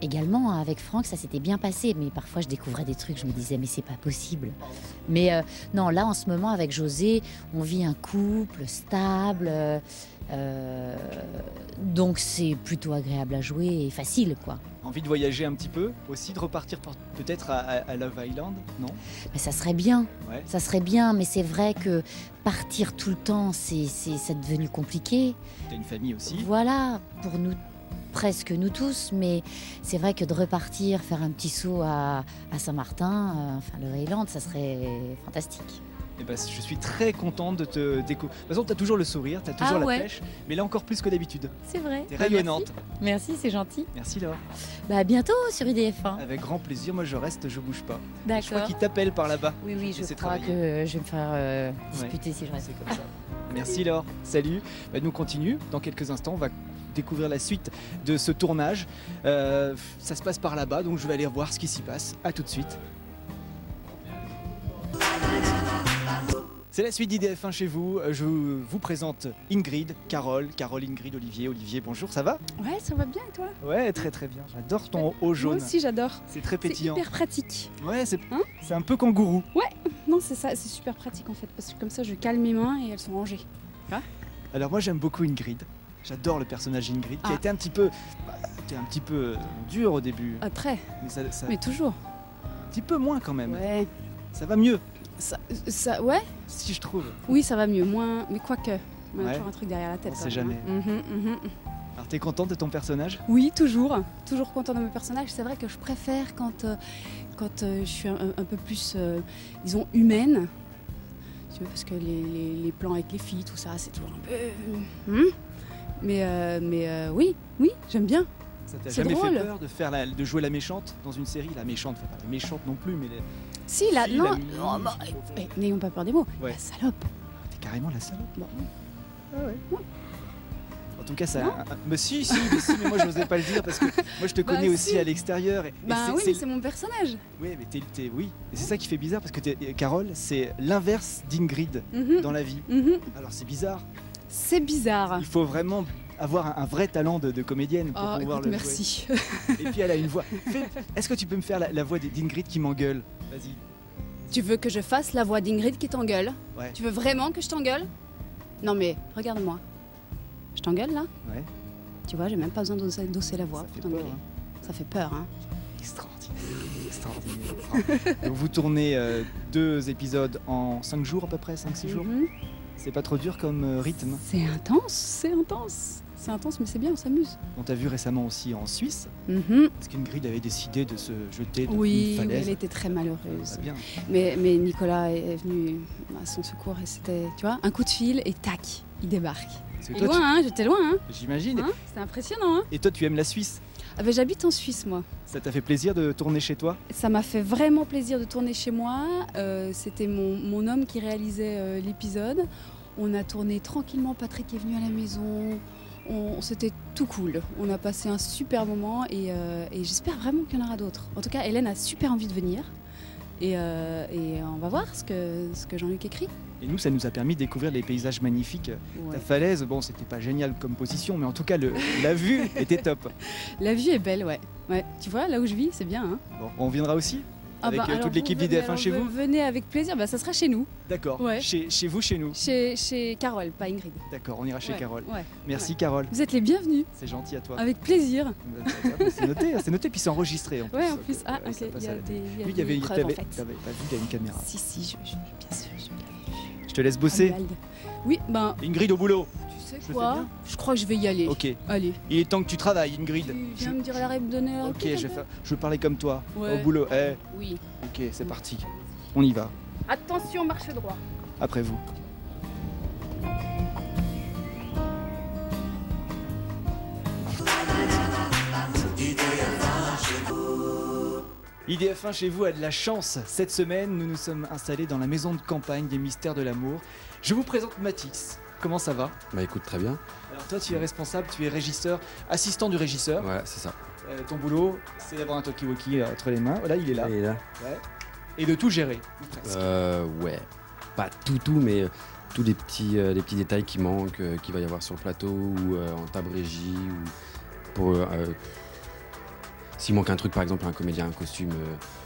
Également, avec Franck, ça s'était bien passé, mais parfois je découvrais des trucs, je me disais, mais c'est pas possible. Mais non, là, en ce moment, avec José, on vit un couple stable, donc c'est plutôt agréable à jouer et facile, quoi. Envie de voyager un petit peu, aussi de repartir peut-être à Love Island, non? Mais ça serait bien, ouais. Ça serait bien, mais c'est vrai que partir tout le temps, c'est devenu compliqué. T'as une famille aussi? Voilà, pour nous. Presque nous tous, mais c'est vrai que de repartir, faire un petit saut à Saint-Martin, le Island, ça serait fantastique. Eh ben, je suis très contente de te découvrir. De toute façon, tu as toujours le sourire, tu as toujours la pêche, mais là encore plus que d'habitude. C'est vrai. Tu es rayonnante. Merci, c'est gentil. Merci Laure. Bah, à bientôt sur IDF1. Avec grand plaisir, moi je reste, je bouge pas. D'accord. Je crois qu'il t'appelle par là-bas. Oui, je crois que je vais me faire disputer si je reste. C'est comme ça. Merci Laure, salut. Bah, nous continue, dans quelques instants, on va découvrir la suite de ce tournage. Ça se passe par là-bas, donc je vais aller voir ce qui s'y passe. A tout de suite. C'est la suite d'IDF1 chez vous. Je vous présente Ingrid, Carole, Ingrid, Olivier, bonjour, ça va? Ouais, ça va bien et toi? Ouais, très très bien. J'adore ton haut jaune. Moi aussi j'adore. C'est très pétillant. C'est hyper pratique. Ouais, c'est un peu kangourou. Ouais, non c'est ça, c'est super pratique en fait, parce que comme ça je cale mes mains et elles sont rangées. Alors moi j'aime beaucoup Ingrid. J'adore le personnage Ingrid qui a été un petit peu dur au début. Ah très. Mais, mais toujours. Un petit peu moins quand même. Ouais. Ça va mieux. Ouais. Si je trouve. Oui, ça va mieux, moins, mais quoique. On a toujours un truc derrière la tête. On sait jamais. Alors t'es contente de ton personnage? Oui, toujours. Toujours contente de mon personnage. C'est vrai que je préfère quand je suis un peu plus, disons, humaine. Tu vois, parce que les plans avec les filles, tout ça, c'est toujours un peu... Mais oui, j'aime bien. Ça t'a jamais fait peur de jouer la méchante dans une série? La méchante, enfin pas la méchante non plus, mais... Si, n'ayons pas peur des mots. Ouais. La salope. T'es carrément la salope. Bon. Ah ouais. En tout cas, ça... Mais si, mais moi je n'osais pas le dire parce que moi je te connais aussi à l'extérieur. Oui, c'est mon personnage. Oui, mais oui. Et c'est ça qui fait bizarre parce que Carole, c'est l'inverse d'Ingrid dans la vie. Alors c'est bizarre. C'est bizarre. Il faut vraiment avoir un vrai talent de comédienne pour pouvoir le merci. jouer. Et puis elle a une voix. Est-ce que tu peux me faire la voix d'Ingrid qui m'engueule? Vas-y. Tu veux que je fasse la voix d'Ingrid qui t'engueule? Ouais. Tu veux vraiment que je t'engueule? Non mais regarde-moi. Je t'engueule là? Ouais. Tu vois, j'ai même pas besoin d'osser la voix pour t'engueuler. Ça fait peur, hein. Extraordinaire. Donc vous tournez 2 épisodes en 5 jours à peu près, 5-6 jours. Mhm. C'est pas trop dur comme rythme. C'est intense. C'est intense, mais c'est bien, on s'amuse. On t'a vu récemment aussi en Suisse, Mhm. parce qu'Ingrid avait décidé de se jeter de Oui, une falaise. elle était très Pas malheureuse. bien. Mais Nicolas est venu à son secours et c'était, tu vois, un coup de fil et tac, il débarque. Parce que Et toi, loin, hein, j'étais loin, hein. j'imagine. Hein, c'était impressionnant, hein. Et toi, tu aimes la Suisse. Ah ben, j'habite en Suisse, moi. Ça t'a fait plaisir de tourner chez toi? Ça m'a fait vraiment plaisir de tourner chez moi. C'était mon homme qui réalisait l'épisode. On a tourné tranquillement, Patrick est venu à la maison. C'était tout cool. On a passé un super moment et j'espère vraiment qu'il y en aura d'autres. En tout cas, Hélène a super envie de venir. Et on va voir ce que Jean-Luc écrit. Et nous, ça nous a permis de découvrir les paysages magnifiques. Ouais. Ta falaise, bon, c'était pas génial comme position, mais en tout cas, la vue était top. La vue est belle, ouais. Tu vois, là où je vis, c'est bien, hein. Bon, on viendra aussi avec alors toute l'équipe vous d'IDF1 venez- chez alors vous. Venez avec plaisir, ça sera chez nous. D'accord. Ouais. Chez vous, chez nous. Chez Carole, pas Ingrid. D'accord, on ira chez Ouais, Carole. ouais, Merci ouais. Carole. Vous êtes les bienvenus, C'est gentil à toi. avec plaisir. C'est noté, puis c'est enregistré en plus. Ouais, en plus. Donc, Ah, ça ok, passe il y à a la- des Oui, il y avait preuves, en fait. t'avais pas vu qu'il y a une caméra. Si, bien sûr, je l'avais vu. Je te laisse bosser. Albalde. Oui, ben, Ingrid au boulot. tu sais Je le quoi, je crois que je vais y aller. Ok. Allez. Il est temps que tu travailles, Ingrid. Tu viens me dire la donner la Ok, réplique, je un vais, peu je veux parler comme toi. Ouais. Au boulot. Oui. Ok, c'est parti. On y va. Attention, marche droit. Après vous. IDF1 chez vous a de la chance. Cette semaine, nous nous sommes installés dans la maison de campagne des Mystères de l'amour. Je vous présente Mathis. Comment ça va? Bah écoute, très bien. Alors toi, tu es responsable, tu es régisseur, assistant du régisseur. Ouais, c'est ça. Ton boulot, c'est d'avoir un talkie-walkie entre les mains. Voilà, il est là. Il est là. Ouais. Et de tout gérer. ou presque. Ouais. Pas tout, mais tous les petits détails qui manquent, qu'il va y avoir sur le plateau ou en table régie ou pour s'il manque un truc, par exemple un comédien, un costume,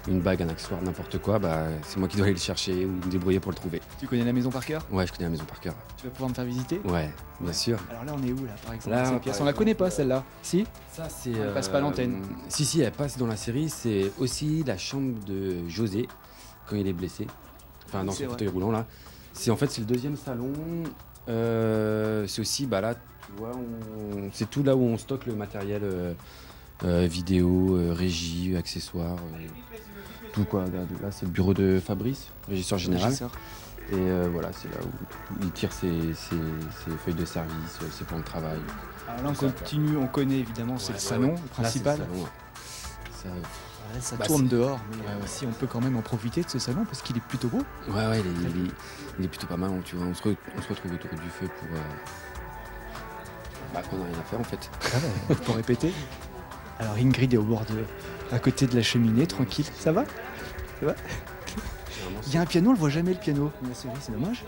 une bague, un accessoire, n'importe quoi, bah c'est moi qui dois aller le chercher ou me débrouiller pour le trouver. Tu connais la maison par cœur? Ouais, je connais la maison par cœur. Tu vas pouvoir me faire visiter? Ouais, bien sûr. Alors là, on est où là, par exemple Là, cette par pièce, on la exemple, connaît pas celle-là? Si? Ça, c'est. Elle passe pas à l'antenne. Si, elle passe dans la série. C'est aussi la chambre de José quand il est blessé. Enfin, dans C'est son vrai. fauteuil roulant là. C'est le deuxième salon. C'est aussi, bah là, tu vois, c'est tout là où on stocke le matériel vidéo, régie, accessoires, tout quoi. Regarde, là, c'est le bureau de Fabrice, régisseur général. Régisseur. Et voilà, c'est là où il tire ses feuilles de service, ses plans de travail. Alors là, on Tout ça, continue, on connaît évidemment, c'est Ouais, le ouais, salon ouais. principal. Là, c'est le salon, ouais. Ça, Ouais, ça Bah, tourne c'est- dehors, mais Ouais, ouais. si on peut quand même en profiter de ce salon parce qu'il est plutôt beau. ouais, il est plutôt pas mal. Tu vois, on se retrouve autour du feu pour. Bah, qu'on n'a rien à faire en fait. Pour répéter. Alors Ingrid est au bord à côté de la cheminée, tranquille. Ça va? Ça va? Il y a un piano, on le voit jamais le piano. La série, c'est dommage.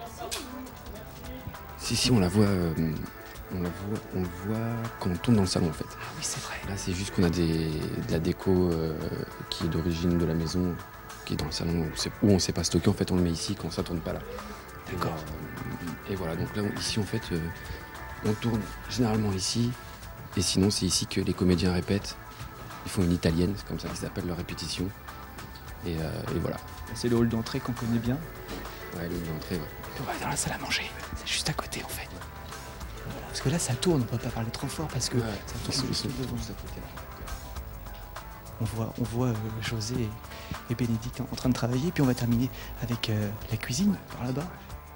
Si, on la voit. On le voit quand on tourne dans le salon en fait. Ah oui, c'est vrai. Là, c'est juste qu'on a de la déco qui est d'origine de la maison, qui est dans le salon où on sait pas stocker. En fait, on le met ici quand ça tourne pas là. D'accord. Et voilà, donc là, ici en fait, on tourne généralement ici. Et sinon, c'est ici que les comédiens répètent. Ils font une italienne, c'est comme ça qu'ils appellent leur répétition. Et voilà. C'est le hall d'entrée qu'on connaît bien. Ouais, l'entrée, ouais. On va dans la salle à manger. C'est juste à côté en fait. Voilà, parce que là, ça tourne. On peut pas parler trop fort parce que Ouais, ça ils tourne sont juste devant. juste à côté, là. On voit José et Bénédicte en train de travailler. Puis on va terminer avec la cuisine par là-bas.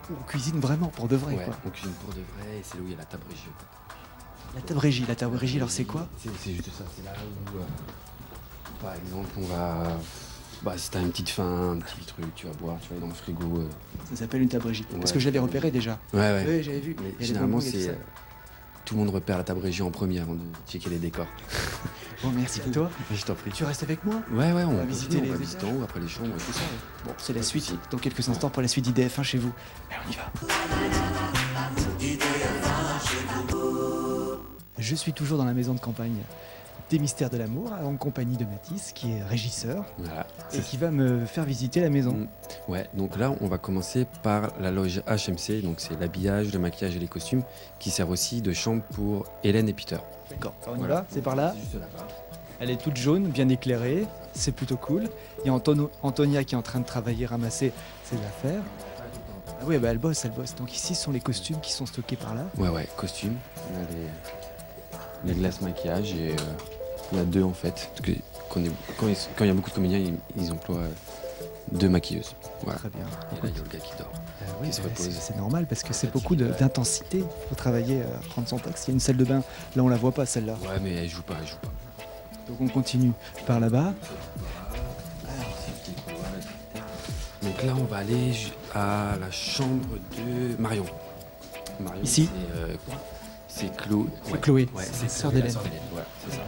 On cuisine vraiment pour de vrai. Ouais, Quoi. on cuisine pour de vrai et c'est là où il y a la table régie en fait. La table régie, alors c'est quoi? C'est juste ça, c'est là où, par exemple, on va. Bah, si t'as une petite faim, un petit truc, tu vas boire, tu vas aller dans le frigo. Ça s'appelle une table régie. Parce Ouais. que je l'avais repéré déjà. Ouais. Oui, j'avais vu. Mais Il y a les généralement, bonbons, il y a tout c'est. ça. Tout le monde repère la table régie en premier avant de checker les décors. Bon, merci à toi. Je t'en prie. Tu restes avec moi? Ouais, on va va visiter visiter, les on va visiter en haut, après les chambres et tout ça. Bon, c'est la suite dans quelques instants pour la suite d'IDF1 chez vous. Allez, on y va. Je suis toujours dans la maison de campagne des Mystères de l'amour en compagnie de Mathis qui est régisseur Voilà. et qui va me faire visiter la maison. Ouais, donc là, on va commencer par la loge HMC, donc c'est l'habillage, le maquillage et les costumes, qui servent aussi de chambre pour Hélène et Peter. D'accord, on y Voilà. va, c'est par là. C'est juste là-bas. Elle est toute jaune, bien éclairée, c'est plutôt cool. Il y a Antonia qui est en train de travailler, ramasser ses affaires. Ah oui, bah elle bosse. Donc ici, ce sont les costumes qui sont stockés par là. Ouais, costume. On a les glaces maquillage et il y en a 2 en fait. Parce que quand il y a beaucoup de comédiens, ils emploient 2 maquilleuses. Voilà. Très bien. Et là, il y a le gars qui dort. Oui, qui se bah, repose. c'est normal parce que c'est beaucoup d'intensité. Il faut travailler, prendre son texte. Il y a une salle de bain. Là, on la voit pas, celle-là. Ouais, mais elle joue pas. Donc on continue par là-bas. Donc là, on va aller à la chambre de Marion. Ici c'est Chloé. C'est Chloé, Ouais, c'est c'est la sœur Chloé, d'Hélène. Ouais, c'est ça.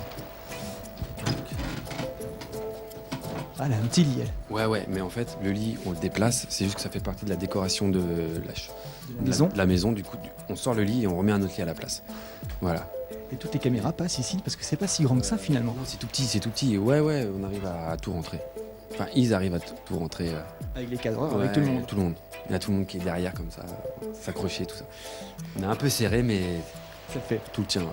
Ah, elle a un petit lit, elle. Ouais, mais en fait, le lit, on le déplace. C'est juste que ça fait partie de la décoration de maison. De la maison, du coup, on sort le lit et on remet un autre lit à la place. Voilà. Et toutes les caméras passent ici parce que c'est pas si grand que ça finalement. Non, c'est tout petit. Ouais, on arrive à tout rentrer. Enfin, ils arrivent à tout rentrer. Avec les cadreurs, Ouais, avec tout le monde. Tout le monde. Il y a tout le monde qui est derrière comme ça, s'accrocher, tout ça. On est un peu serré, mais Ça le fait. tout le tient. Ouais.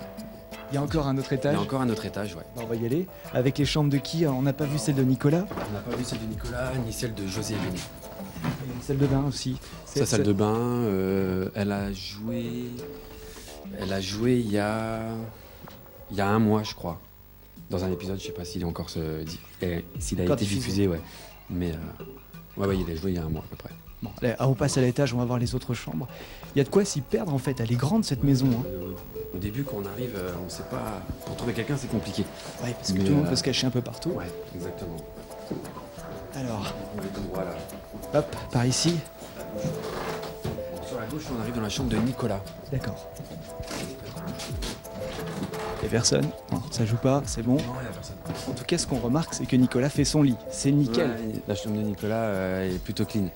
Il y a encore un autre Il y étage. a encore un autre étage, ouais. Bah, on va y aller. Avec les chambres de qui? On n'a pas vu celle de Nicolas. On n'a pas vu celle de Nicolas ni celle de José Béni. Il y a une salle de bain aussi. Sa salle de bain, elle a joué il y a 1 mois, je crois. Dans un épisode, je sais pas s'il est encore s'il a Encore été diffusé, ouais. Mais ouais, il a joué il y a 1 mois à peu près. Bon, allez, on passe à l'étage, on va voir les autres chambres. Il y a de quoi s'y perdre en fait. Elle est grande cette maison. Hein. Au début, quand on arrive, on sait pas. Pour trouver quelqu'un, c'est compliqué. Ouais, parce que Mais, tout le monde peut se cacher un peu partout. Ouais, exactement. Alors, Voilà. hop, par ici. Sur la gauche, on arrive dans la chambre de Nicolas. D'accord. Il y a personne. Non, ça joue pas, c'est bon. Non, il n'y a personne. En tout cas, ce qu'on remarque, c'est que Nicolas fait son lit. C'est nickel. Ouais, la chambre de Nicolas est plutôt clean.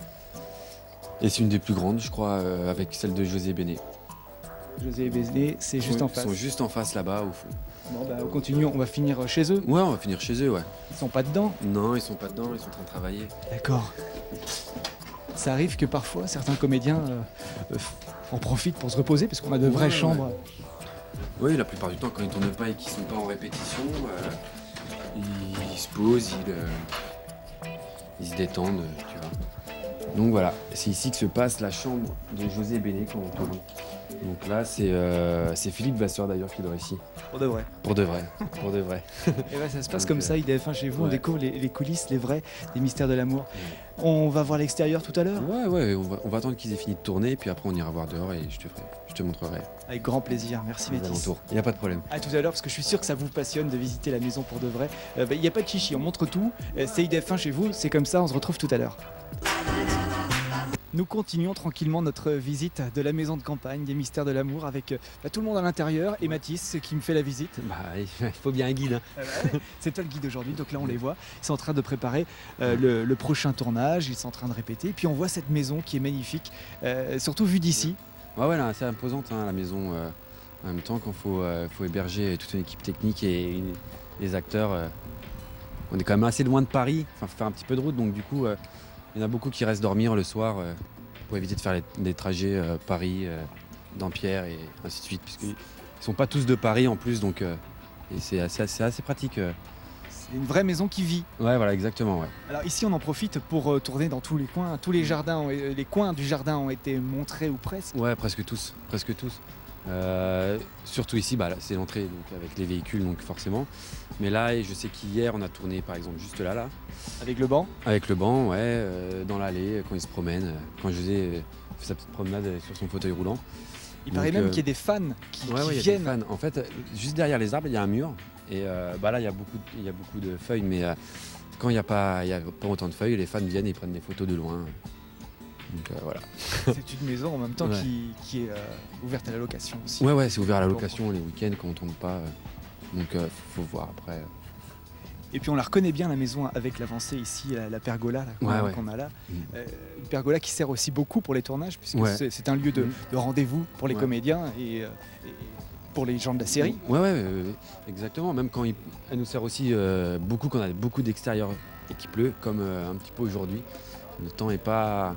Et c'est une des plus grandes, je crois, avec celle de José Béné. José et Bézé, c'est juste en face. Ils sont juste en face là-bas, au fond. Bon, bah, on continue, on va finir chez eux. Ouais, on va finir chez eux, ouais. Ils sont pas dedans. Non, ils sont pas dedans, ils sont en train de travailler. D'accord. Ça arrive que parfois, certains comédiens en profitent pour se reposer, parce qu'on a de vraies chambres. Oui, la plupart du temps, quand ils tournent pas et qu'ils sont pas en répétition, ils se posent, ils se détendent, tu vois. Donc voilà, c'est ici que se passe la chambre de José Béné quand on tourne. Donc là, c'est Philippe Vasseur d'ailleurs qui dort ici. Pour de vrai. Pour de vrai, pour de vrai. Et ouais, ça se passe Donc, comme ça, IDF1 chez vous, on ouais. découvre les coulisses, les vrais, des mystères de l'amour. On va voir l'extérieur tout à l'heure. Ouais, on va attendre qu'ils aient fini de tourner, et puis après on ira voir dehors et je te montrerai Avec grand plaisir, merci les Métis. alentours. Il n'y a pas de problème. À tout à l'heure, parce que je suis sûr que ça vous passionne de visiter la maison pour de vrai. Il n'y a pas de chichi, on montre tout. C'est IDF1 chez vous, c'est comme ça, on se retrouve tout à l'heure. Nous continuons tranquillement notre visite de la maison de campagne, des mystères de l'amour, avec tout le monde à l'intérieur et Mathis qui me fait la visite. Bah, il faut bien un guide. Hein. C'est toi le guide aujourd'hui, donc là on les voit. Ils sont en train de préparer le prochain tournage, ils sont en train de répéter. Puis on voit cette maison qui est magnifique, surtout vue d'ici. Ouais, là, c'est imposante hein, la maison. En même temps, quand faut héberger toute une équipe technique et les acteurs, on est quand même assez loin de Paris. Enfin, faut faire un petit peu de route, donc du coup, il y en a beaucoup qui restent dormir le soir pour éviter de faire des trajets Paris, Dampierre et ainsi de suite, puisqu'ils sont pas tous de Paris en plus, donc et c'est assez pratique. C'est une vraie maison qui vit. Ouais, voilà, exactement. Ouais. Alors ici on en profite pour tourner dans tous les coins. Tous les jardins, les coins du jardin ont été montrés ou presque. Ouais, presque tous. Surtout ici, bah, là, c'est l'entrée donc avec les véhicules, donc forcément. Mais là, je sais qu'hier, on a tourné par exemple juste là. Avec le banc. Avec le banc, ouais, dans l'allée, quand il se promène, quand José fait sa petite promenade sur son fauteuil roulant. Il paraît même qu'il y a des fans qui il y a viennent. des fans. En fait, juste derrière les arbres, il y a un mur. Et là, il y a beaucoup de feuilles, mais quand il n'y a pas autant de feuilles, les fans viennent et prennent des photos de loin. Donc voilà. C'est une maison en même temps Ouais. qui est ouverte à la location aussi. Ouais, c'est ouvert à la location les week-ends quand on tourne pas. Donc faut voir après. Et puis on la reconnaît bien la maison avec l'avancée ici, la pergola là, qu'on a là. Une pergola qui sert aussi beaucoup pour les tournages puisque c'est un lieu de rendez-vous pour les comédiens et pour les gens de la série. Ouais, exactement. Même quand elle nous sert aussi beaucoup quand on a beaucoup d'extérieur et qu'il pleut, comme un petit peu aujourd'hui. Le temps est pas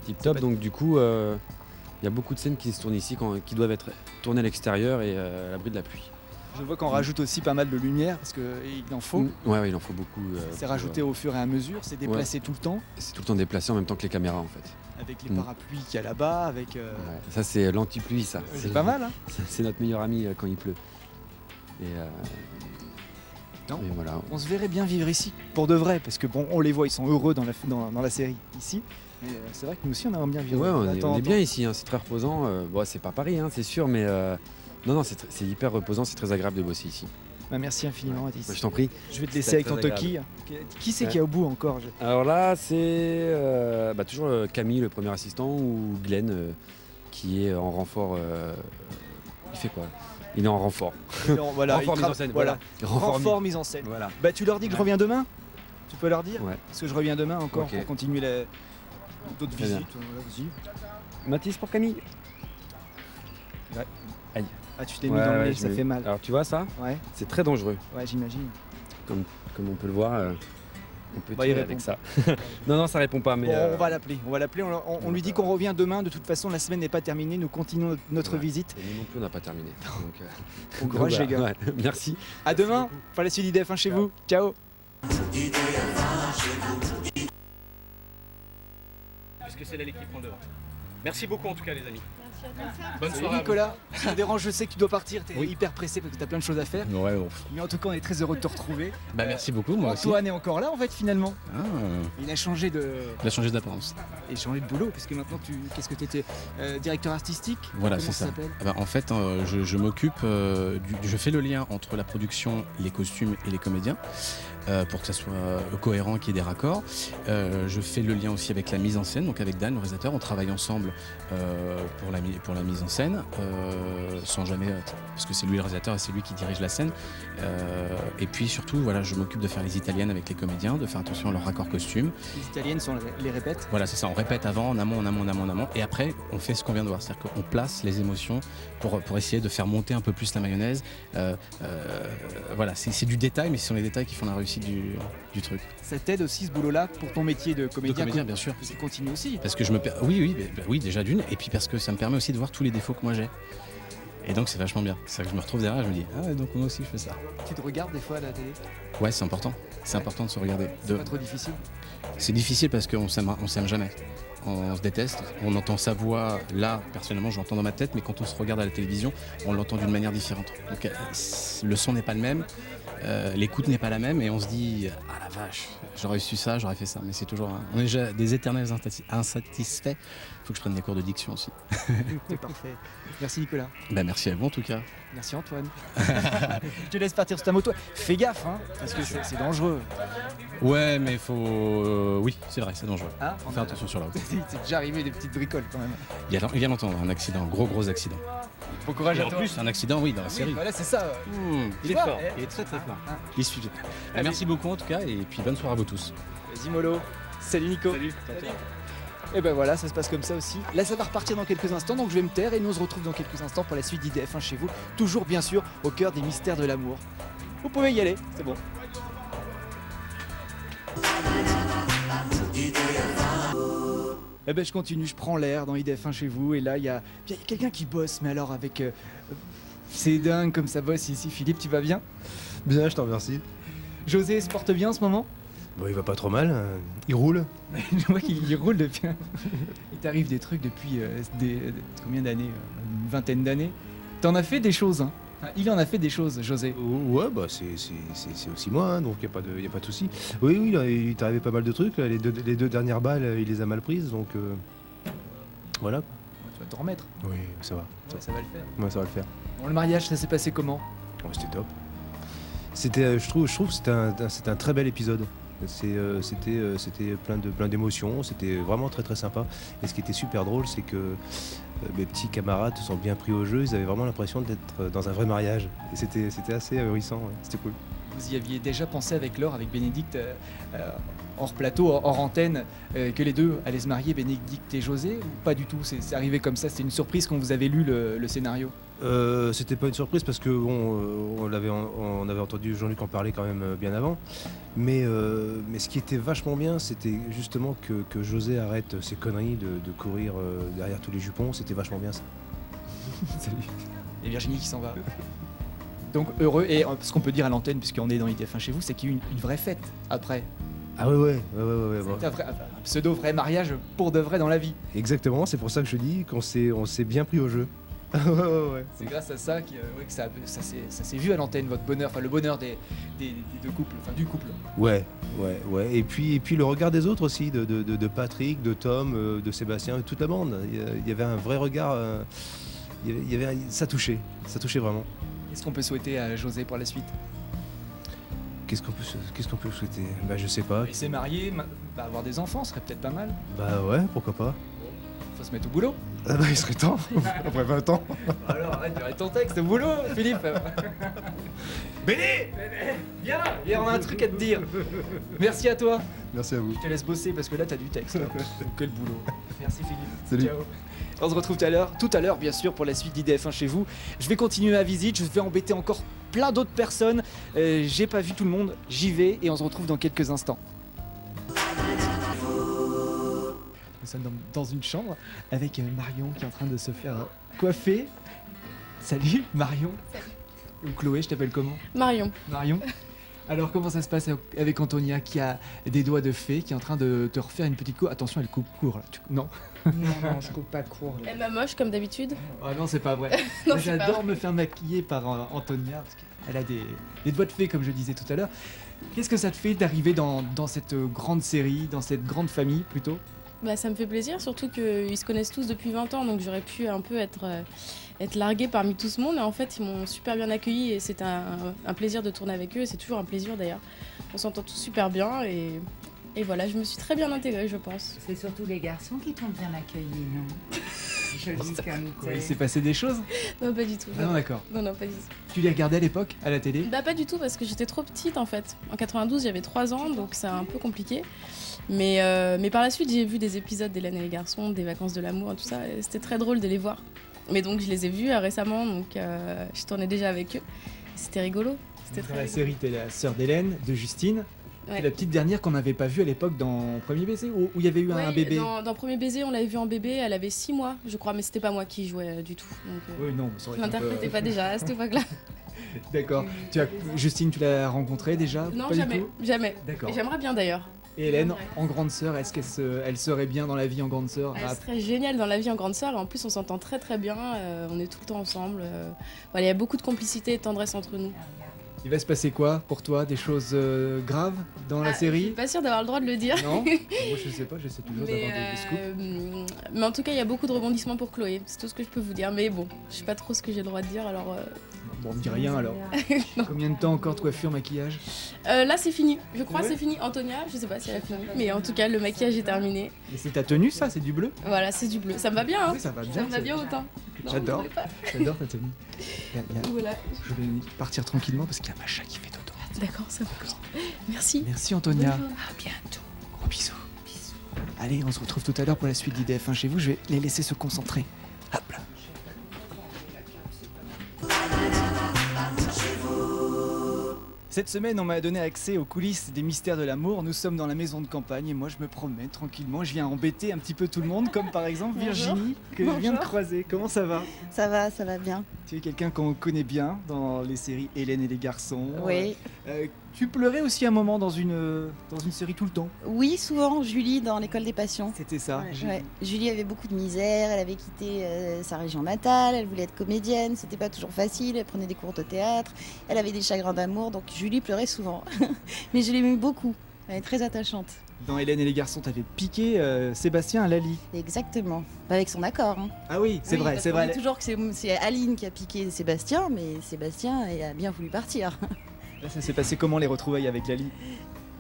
tip top, donc du coup il y a beaucoup de scènes qui se tournent ici qui doivent être tournées à l'extérieur et à l'abri de la pluie. Je vois qu'on rajoute aussi pas mal de lumière parce qu'il en faut. Ouais, il en faut beaucoup. C'est rajouté au fur et à mesure, c'est déplacé tout le temps. C'est tout le temps déplacé en même temps que les caméras en fait. Avec les parapluies qu'il y a là-bas, avec. Ouais, ça c'est l'anti-pluie ça. C'est pas mal, hein. C'est notre meilleur ami quand il pleut. Et voilà. On se verrait bien vivre ici, pour de vrai, parce que bon, on les voit, ils sont heureux dans la série ici. Mais c'est vrai que nous aussi, on aimerait bien vivre. Ouais, on est bien ici, hein, c'est très reposant. Bon, c'est pas Paris, hein, c'est sûr, mais non, c'est hyper reposant, c'est très agréable de bosser ici. Bah, merci infiniment, Mathis. Je t'en prie. Je vais te laisser avec ton Toki. Qui c'est qu'il y a au bout encore? Alors là, c'est toujours Camille, le premier assistant, ou Glenn, qui est en renfort. Il fait quoi? Il est en renfort. Voilà, renfort mise en scène. Voilà. Renfort mise en scène. Voilà. Bah, tu leur dis que je reviens demain? Tu peux leur dire? Ouais. Parce que je reviens demain encore Ok. pour continuer d'autres Très visites. bien. Voilà, vas-y. Mathis pour Camille. Ouais. Aïe. Ah, tu t'es mis dans le nez, ça fait mal. Alors tu vois ça? Ouais. C'est très dangereux. Ouais, j'imagine. Comme on peut le voir, on peut Bah, il tirer répond avec ça. non, ça répond pas. Mais Bon, on va l'appeler. On lui dit qu'on revient demain. De toute façon, la semaine n'est pas terminée. Nous continuons notre visite. Et nous non plus, on n'a pas terminé. Donc, Bon courage, les gars. Ouais, merci. À demain. Pour la suite d'IDF1 chez vous. Ciao. Puisque c'est là l'équipe prend le devant. Merci beaucoup en tout cas les amis. Bonne Salut soirée. Nicolas, ça me dérange, je sais que tu dois partir, t'es hyper pressé parce que t'as plein de choses à faire. Ouais, bon. Mais en tout cas, on est très heureux de te retrouver. Bah merci beaucoup, moi aussi. Antoine est encore là en fait finalement. Ah, Il a changé d'apparence. Et changé de boulot parce que maintenant qu'est-ce que tu étais directeur artistique? Voilà, Comment c'est ça. s'appelle Ah bah, en fait, je m'occupe, je fais le lien entre la production, les costumes et les comédiens. Pour que ça soit cohérent, qu'il y ait des raccords. Je fais le lien aussi avec la mise en scène, donc avec Dan, le réalisateur. On travaille ensemble pour la mise en scène, sans jamais, parce que c'est lui le réalisateur et c'est lui qui dirige la scène. Et puis surtout, voilà, je m'occupe de faire les italiennes avec les comédiens, de faire attention à leur raccord costume. Les italiennes sont les répètes. Voilà, c'est ça, on répète avant, en amont, et après on fait ce qu'on vient de voir, c'est-à-dire qu'on place les émotions pour essayer de faire monter un peu plus la mayonnaise. Voilà, c'est du détail, mais ce sont les détails qui font la réussite du truc. Ça t'aide aussi ce boulot-là pour ton métier de comédien? Bien sûr. Tu continues aussi. Parce que oui, déjà d'une, et puis parce que ça me permet aussi de voir tous les défauts que moi j'ai. Et donc c'est vachement bien. C'est ça que je me retrouve derrière, je me dis ah ouais, donc moi aussi je fais ça. Tu te regardes des fois à la télé? Ouais, c'est important. C'est important de se regarder. C'est pas trop difficile? C'est difficile parce qu'on s'aime jamais. On se déteste, on entend sa voix, là personnellement je l'entends dans ma tête, mais quand on se regarde à la télévision, on l'entend d'une manière différente. Donc le son n'est pas le même, l'écoute n'est pas la même, et on se dit ah la vache, j'aurais su ça, j'aurais fait ça, mais c'est toujours on est déjà des éternels insatisfaits. Il faut que je prenne des cours de diction aussi. C'est parfait. Merci Nicolas. Bah, merci à vous en tout cas. Merci Antoine. Je te laisse partir sur ta moto. Fais gaffe, hein, parce que c'est dangereux. Ouais, mais faut. Oui, c'est vrai, c'est dangereux. Ah, faut faire attention sur la route. C'est déjà arrivé des petites bricoles quand même. Il y a longtemps, un accident, gros accident. Bon courage Et à en toi. plus, un accident, oui, dans la série. Voilà, c'est ça. Il est fort, il est très fort. Il suffit. Merci beaucoup en tout cas, et puis bonne soirée à vous tous. Vas-y Molo. Salut Nico. Salut. Et ben voilà, ça se passe comme ça aussi. Là, ça va repartir dans quelques instants, donc je vais me taire et nous on se retrouve dans quelques instants pour la suite d'IDF1 chez vous. Toujours bien sûr au cœur des mystères de l'amour. Vous pouvez y aller, c'est bon. Eh ben je continue, je prends l'air dans IDF1 chez vous et là il y a quelqu'un qui bosse, mais alors avec... c'est dingue comme ça bosse ici. Philippe, tu vas bien? Bien, je te remercie. José se porte bien en ce moment? Bon, il va pas trop mal, il roule. Je vois qu'il roule depuis... Il t'arrive des trucs depuis combien d'années? Une vingtaine d'années. T'en as fait des choses, hein? Il en a fait des choses, José. Ouais, bah c'est aussi moi, hein, donc y a pas de souci. Oui, il t'est arrivé pas mal de trucs. Là, les deux dernières balles, il les a mal prises, donc voilà. Tu vas te remettre. Oui, ça va. Ça va le faire. Ouais, ça va le faire. Bon, le mariage, ça s'est passé comment? Ouais, c'était top. Je trouve que c'était un très bel épisode. C'était plein d'émotions, c'était vraiment très sympa. Et ce qui était super drôle, c'est que mes petits camarades se sont bien pris au jeu, ils avaient vraiment l'impression d'être dans un vrai mariage. Et c'était assez ahurissant, ouais. C'était cool. Vous y aviez déjà pensé avec Laure, avec Bénédicte, hors plateau, hors antenne, que les deux allaient se marier, Bénédicte et José, ou pas du tout? C'est arrivé comme ça, c'était une surprise quand vous avez lu le scénario? C'était pas une surprise parce que on avait entendu Jean-Luc en parler quand même bien avant. Mais ce qui était vachement bien, c'était justement que José arrête ses conneries de courir derrière tous les jupons. C'était vachement bien ça. Salut. Et Virginie qui s'en va. Donc heureux, et ce qu'on peut dire à l'antenne, puisqu'on est dans IDF1 chez vous, c'est qu'il y a eu une vraie fête après. Ah ouais. C'était un pseudo vrai mariage pour de vrai dans la vie. Exactement, c'est pour ça que je dis qu'on s'est bien pris au jeu. Ouais. C'est grâce à ça que ça s'est vu à l'antenne, votre bonheur, enfin le bonheur des deux couples, enfin du couple. Ouais. Et puis le regard des autres aussi, de Patrick, de Tom, de Sébastien, de toute la bande. Il y avait un vrai regard, ça touchait vraiment. Qu'est-ce qu'on peut souhaiter à José pour la suite? Qu'est-ce qu'on peut souhaiter? Bah je sais pas. Il s'est marié, avoir des enfants serait peut-être pas mal. Bah ouais, pourquoi pas. Faut se mettre au boulot. Ah bah il serait temps, après 20 ans. Alors arrête de ton texte au boulot, Philippe. Béné, viens, on a un truc à te dire. Merci à toi. Merci à vous. Je te laisse bosser parce que là t'as du texte. Que le boulot. Merci Philippe. Salut. Ciao. On se retrouve tout à l'heure bien sûr pour la suite d'IDF1 chez vous. Je vais continuer ma visite, je vais embêter encore plein d'autres personnes. J'ai pas vu tout le monde, j'y vais et on se retrouve dans quelques instants. Nous sommes dans une chambre avec Marion qui est en train de se faire coiffer. Salut Marion. Salut. Ou Chloé, je t'appelle comment? Marion. Alors comment ça se passe avec Antonia qui a des doigts de fée, qui est en train de te refaire une petite coupe? Attention, elle coupe court là. Non. Non, je coupe pas court. Elle m'a moche comme d'habitude. Ah non, c'est pas vrai. Non, Moi, c'est pas j'adore vrai. me faire maquiller par Antonia parce qu'elle a des doigts de fée comme je disais tout à l'heure. Qu'est-ce que ça te fait d'arriver dans cette grande série, dans cette grande famille plutôt? Bah, ça me fait plaisir, surtout qu'ils se connaissent tous depuis 20 ans, donc j'aurais pu un peu être larguée parmi tout ce monde. Et en fait, ils m'ont super bien accueillie et c'est un plaisir de tourner avec eux. Et c'est toujours un plaisir d'ailleurs. On s'entend tous super bien et voilà, je me suis très bien intégrée, je pense. C'est surtout les garçons qui t'ont bien accueilli, non? Joli comme t'es. Il s'est passé des choses? Non, pas du tout. Ah non, d'accord. Non, pas du tout. Tu les regardais à l'époque, à la télé? Bah, pas du tout, parce que j'étais trop petite en fait. En 92, j'avais 3 ans, donc c'est un peu compliqué. Mais par la suite, j'ai vu des épisodes d'Hélène et les garçons, des vacances de l'amour, tout ça, et c'était très drôle de les voir. Mais donc, je les ai vus récemment, donc je tournais déjà avec eux. C'était rigolo. C'était très Dans la rigolo. série, t'es la sœur d'Hélène, de Justine. Ouais. C'est la petite dernière qu'on n'avait pas vue à l'époque dans Premier Baiser, où il y avait eu un Ouais, bébé. Dans Premier Baiser, on l'avait vue en bébé, elle avait 6 mois, je crois, mais c'était pas moi qui jouais du tout. Donc, Oui, non, ça aurait je été un peu- m'interprétais pas déjà à cette époque-là. D'accord. Justine, tu l'as rencontrée déjà? Non, Pas du jamais, tout jamais. D'accord. Et j'aimerais bien d'ailleurs. Et Hélène, J'aimerais. en grande sœur, est-ce elle serait bien dans la vie en grande sœur? Elle serait géniale dans la vie en grande sœur et en plus on s'entend très très bien, on est tout le temps ensemble. Voilà, il y a beaucoup de complicité et de tendresse entre nous. Il va se passer quoi pour toi? Des choses graves dans la Je suis série? pas sûre d'avoir le droit de le dire. Non. Moi je sais pas, j'essaie toujours Mais, d'avoir des scoops. mais en tout cas, il y a beaucoup de rebondissements pour Chloé, c'est tout ce que je peux vous dire. Mais bon, je sais pas trop ce que j'ai le droit de dire alors. Bon, on me dit rien alors. Combien de temps encore de coiffure, maquillage? Là, c'est fini, je crois Ouais. c'est fini. Antonia, je sais pas si elle a fini, mais en tout cas, le maquillage est terminé. Et c'est ta tenue ça? C'est du bleu? Voilà, c'est du bleu. Ça me va bien, hein. Oui, ça va bien, Ça me va c'est- bien autant. Non, J'adore. vous voulez pas J'adore ta tenue. Voilà. Je vais partir tranquillement parce qu'il y a ma chat qui fait dodo. D'accord, ça va. Merci. Merci Antonia. Bonjour. À bientôt. Gros bisous. Allez, on se retrouve tout à l'heure pour la suite d'IDF1 chez vous. Je vais les laisser se concentrer. Hop là. Cette semaine, on m'a donné accès aux coulisses des mystères de l'amour. Nous sommes dans la maison de campagne et moi, je me promène tranquillement. Je viens embêter un petit peu tout le monde, comme par exemple Bonjour. Virginie, que je viens de Bonjour. croiser. Comment ça va? Ça va bien. Tu es quelqu'un qu'on connaît bien dans les séries Hélène et les garçons. Oui. Tu pleurais aussi un moment dans une série tout le temps. Oui, souvent, Julie dans l'école des passions. C'était ça. Ouais, ouais. Julie avait beaucoup de misère, elle avait quitté sa région natale, elle voulait être comédienne, c'était pas toujours facile, elle prenait des cours de théâtre, elle avait des chagrins d'amour, donc Julie pleurait souvent. Mais je l'aimais beaucoup, elle est très attachante. Dans Hélène et les garçons, t'avais piqué Sébastien à Lali. Exactement, pas avec son accord. Hein. Ah oui, c'est Oui, vrai, parce c'est qu'on vrai. dit toujours que c'est Aline qui a piqué Sébastien, mais Sébastien il a bien voulu partir. Là, ça s'est passé comment les retrouvailles avec Lali?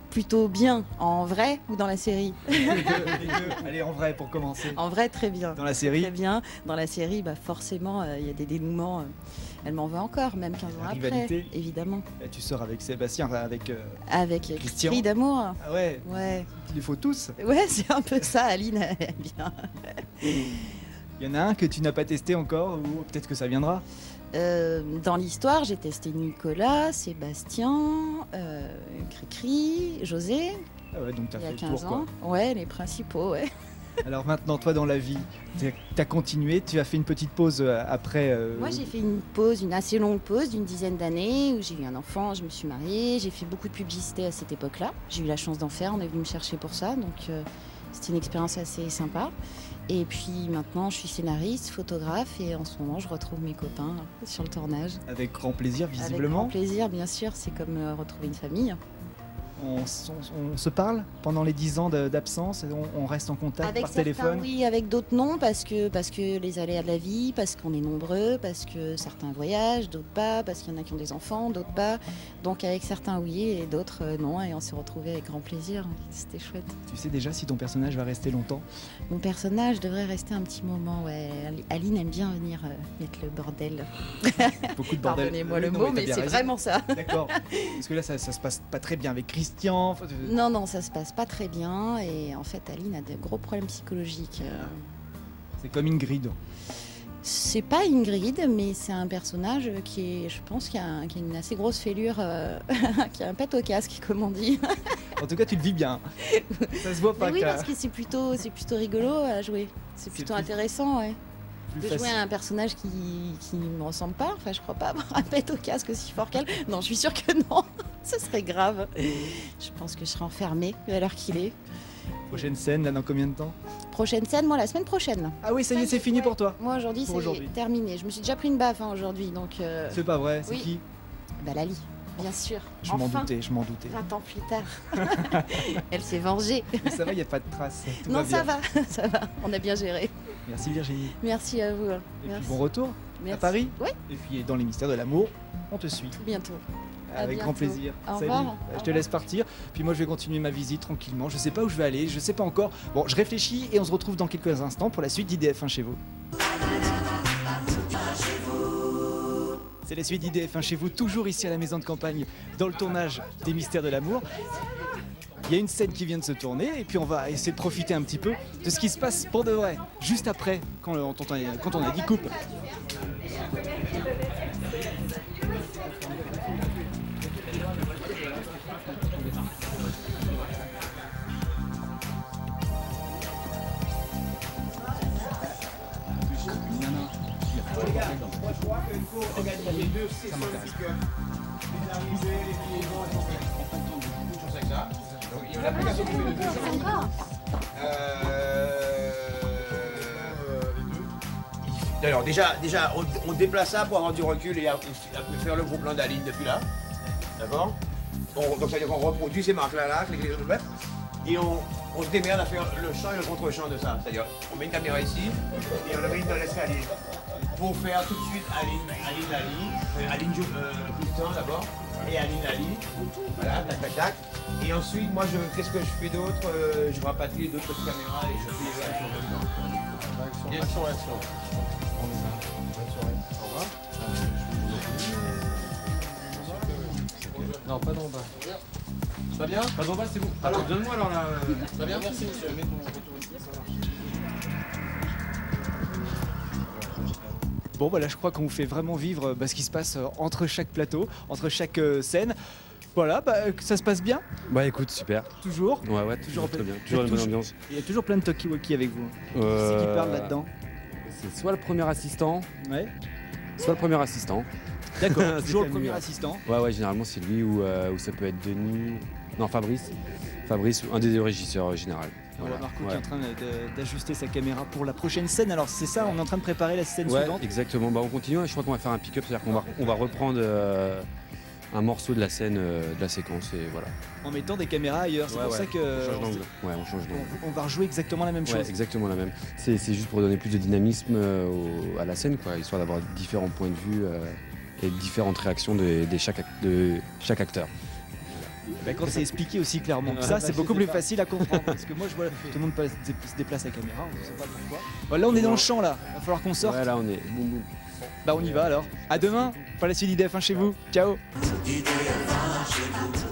Plutôt bien, en vrai ou dans la série? Les deux. Allez, en vrai pour commencer. En vrai, très bien. Dans la série? Très bien. Dans la série, bah forcément, il y a des dénouements. Elle m'en veut encore, même 15 ans La après. rivalité. Évidemment. Là, tu sors avec Sébastien, enfin, avec Avec Christian. Cri d'amour. Ah ouais. Ouais. Il les faut tous. Ouais, c'est un peu ça, Aline, elle aime bien. Il y en a un que tu n'as pas testé encore ou peut-être que ça viendra. Dans l'histoire, j'ai testé Nicolas, Sébastien, Cricri, José. Ah ouais, donc t'as Il y a fait le 15 tour ans. quoi. Ouais, les principaux, ouais. Alors maintenant, toi dans la vie, t'as continué, tu as fait une petite pause après. Moi, j'ai fait une assez longue pause d'une dizaine d'années où j'ai eu un enfant, je me suis mariée, j'ai fait beaucoup de publicité à cette époque-là. J'ai eu la chance d'en faire, on est venu me chercher pour ça, donc c'était une expérience assez sympa. Et puis maintenant, je suis scénariste, photographe et en ce moment, je retrouve mes copains sur le tournage. Avec grand plaisir, visiblement. Avec grand plaisir, bien sûr, c'est comme retrouver une famille. On se parle pendant les 10 ans d'absence, on reste en contact Avec par certains, téléphone. oui, avec d'autres non, parce que les aléas de la vie, parce qu'on est nombreux, parce que certains voyagent, d'autres pas, parce qu'il y en a qui ont des enfants, d'autres pas. Donc avec certains oui et d'autres non, et on s'est retrouvés avec grand plaisir. C'était chouette. Tu sais déjà si ton personnage va rester longtemps? Mon personnage devrait rester un petit moment, ouais. Aline aime bien venir mettre le bordel. Beaucoup de bordel. Pardonnez-moi Oui, le non, mot, t'as mais bien c'est raison. vraiment ça. D'accord. Parce que là, ça se passe pas très bien avec Christian. Non, ça se passe pas très bien et en fait Aline a de gros problèmes psychologiques. C'est comme Ingrid. C'est pas Ingrid, mais c'est un personnage qui est, je pense, qui a une assez grosse fêlure, qui a un pet au casque, comme on dit. En tout cas, tu le vis bien. Ça se voit pas. Mais oui, que- parce que c'est plutôt rigolo à jouer. C'est plutôt intéressant, ouais. plus De jouer facile. à un personnage qui me ressemble pas. Enfin, je crois pas avoir un pet au casque aussi fort qu'elle. Non, je suis sûre que non. Ce serait grave. Je pense que je serai enfermée à l'heure qu'il est. Prochaine scène, là, dans combien de temps? Prochaine scène, moi, la semaine prochaine. Ah oui, ça y est, c'est fini pour toi. Moi, aujourd'hui, Pour c'est aujourd'hui. terminé. Je me suis déjà pris une baffe aujourd'hui, donc... C'est pas vrai, c'est oui. qui? Bah, Lali, bien sûr. Je m'en Enfin, doutais, je m'en doutais. 20 ans plus tard. Elle s'est vengée. Mais ça va, il n'y a pas de traces. Tout Non, va bien. ça va, ça va. On a bien géré. Merci Virginie. Merci à vous. Et Merci. puis bon retour à Merci. Paris. Ouais. Et puis dans les mystères de l'amour, on te suit. Tout bientôt. À Avec grand bientôt. plaisir. Au Salut. revoir. Je te laisse partir. Puis moi, je vais continuer ma visite tranquillement. Je sais pas où je vais aller, je sais pas encore. Bon, je réfléchis et on se retrouve dans quelques instants pour la suite d'IDF1 chez vous. C'est la suite d'IDF1 chez vous, toujours ici à la maison de campagne, dans le tournage des Mystères de l'amour. Il y a une scène qui vient de se tourner et puis on va essayer de profiter un petit peu de ce qui se passe pour de vrai, juste après, quand on a dit coupe. Moi, je crois qu'il faut organiser 2 sessions de pick-up. Les arrivées, les liaisons, elles sont faites. Toujours avec ça. Donc, il y a une application qui fait de 2 jours. D'ailleurs, déjà on déplace ça pour avoir du recul et faire le gros plan d'Aline depuis là. D'accord. Donc ça veut dire qu'on reproduit ces marques-là, avec les autres bêtes. Et on se démerde à faire le champ et le contre-champ de ça. C'est-à-dire, on met une caméra ici et on le met dans l'escalier. Pour faire tout de suite Aline Christian d'abord, et Aline Lali. Voilà, tac tac tac. Et ensuite, moi, qu'est-ce que je fais d'autre? Je rapatrie d'autres caméras et je fais les réactions en même temps. Action. Au revoir. Non, pas d'en bas. Ça va bien? Pas d'en bas, c'est bon. Alors, donne-moi alors là. Ça va bien? Merci, monsieur. Mets ton retour ici, ça marche. Bon, voilà, je crois qu'on vous fait vraiment vivre ce qui se passe entre chaque plateau, entre chaque scène. Voilà, que ça se passe bien. Bah écoute, super. Toujours. Ouais, toujours très bien. Toujours Il y a une bonne ambiance. Il y a toujours plein de talkie-walkie avec vous. C'est qui parle là-dedans? C'est soit le premier assistant, Ouais. soit le premier assistant. D'accord, C'est toujours le Camille, premier ouais. assistant. Ouais, généralement c'est lui ou ça peut être Denis. Non, Fabrice. Fabrice, un des deux régisseurs général. Voilà, Marco ouais. qui est en train d'ajuster sa caméra pour la prochaine scène. Alors c'est ça, on est en train de préparer la scène Ouais, suivante. exactement. Bah, on continue. Je crois qu'on va faire un pick-up, c'est-à-dire qu'on va reprendre un morceau de la scène, de la séquence et voilà. En mettant des caméras ailleurs. C'est pour ça que On change d'angle. Ouais, on change d'angle. on va rejouer exactement la même Ouais, chose. exactement la même. C'est juste pour donner plus de dynamisme à la scène, quoi, histoire d'avoir différents points de vue et différentes réactions de chaque acteur. Bah, quand c'est expliqué aussi clairement que ça, c'est beaucoup plus facile à comprendre. Parce que moi, je vois tout le monde se déplace la caméra, on ne sait pas pourquoi. Voilà, là, on est dans le champ là. Va falloir qu'on sorte. Ouais, là, on est. Boum, boum. Bah, on y va alors. À demain pour la suite d'IDF1 chez vous. Ciao. IDF1 chez vous.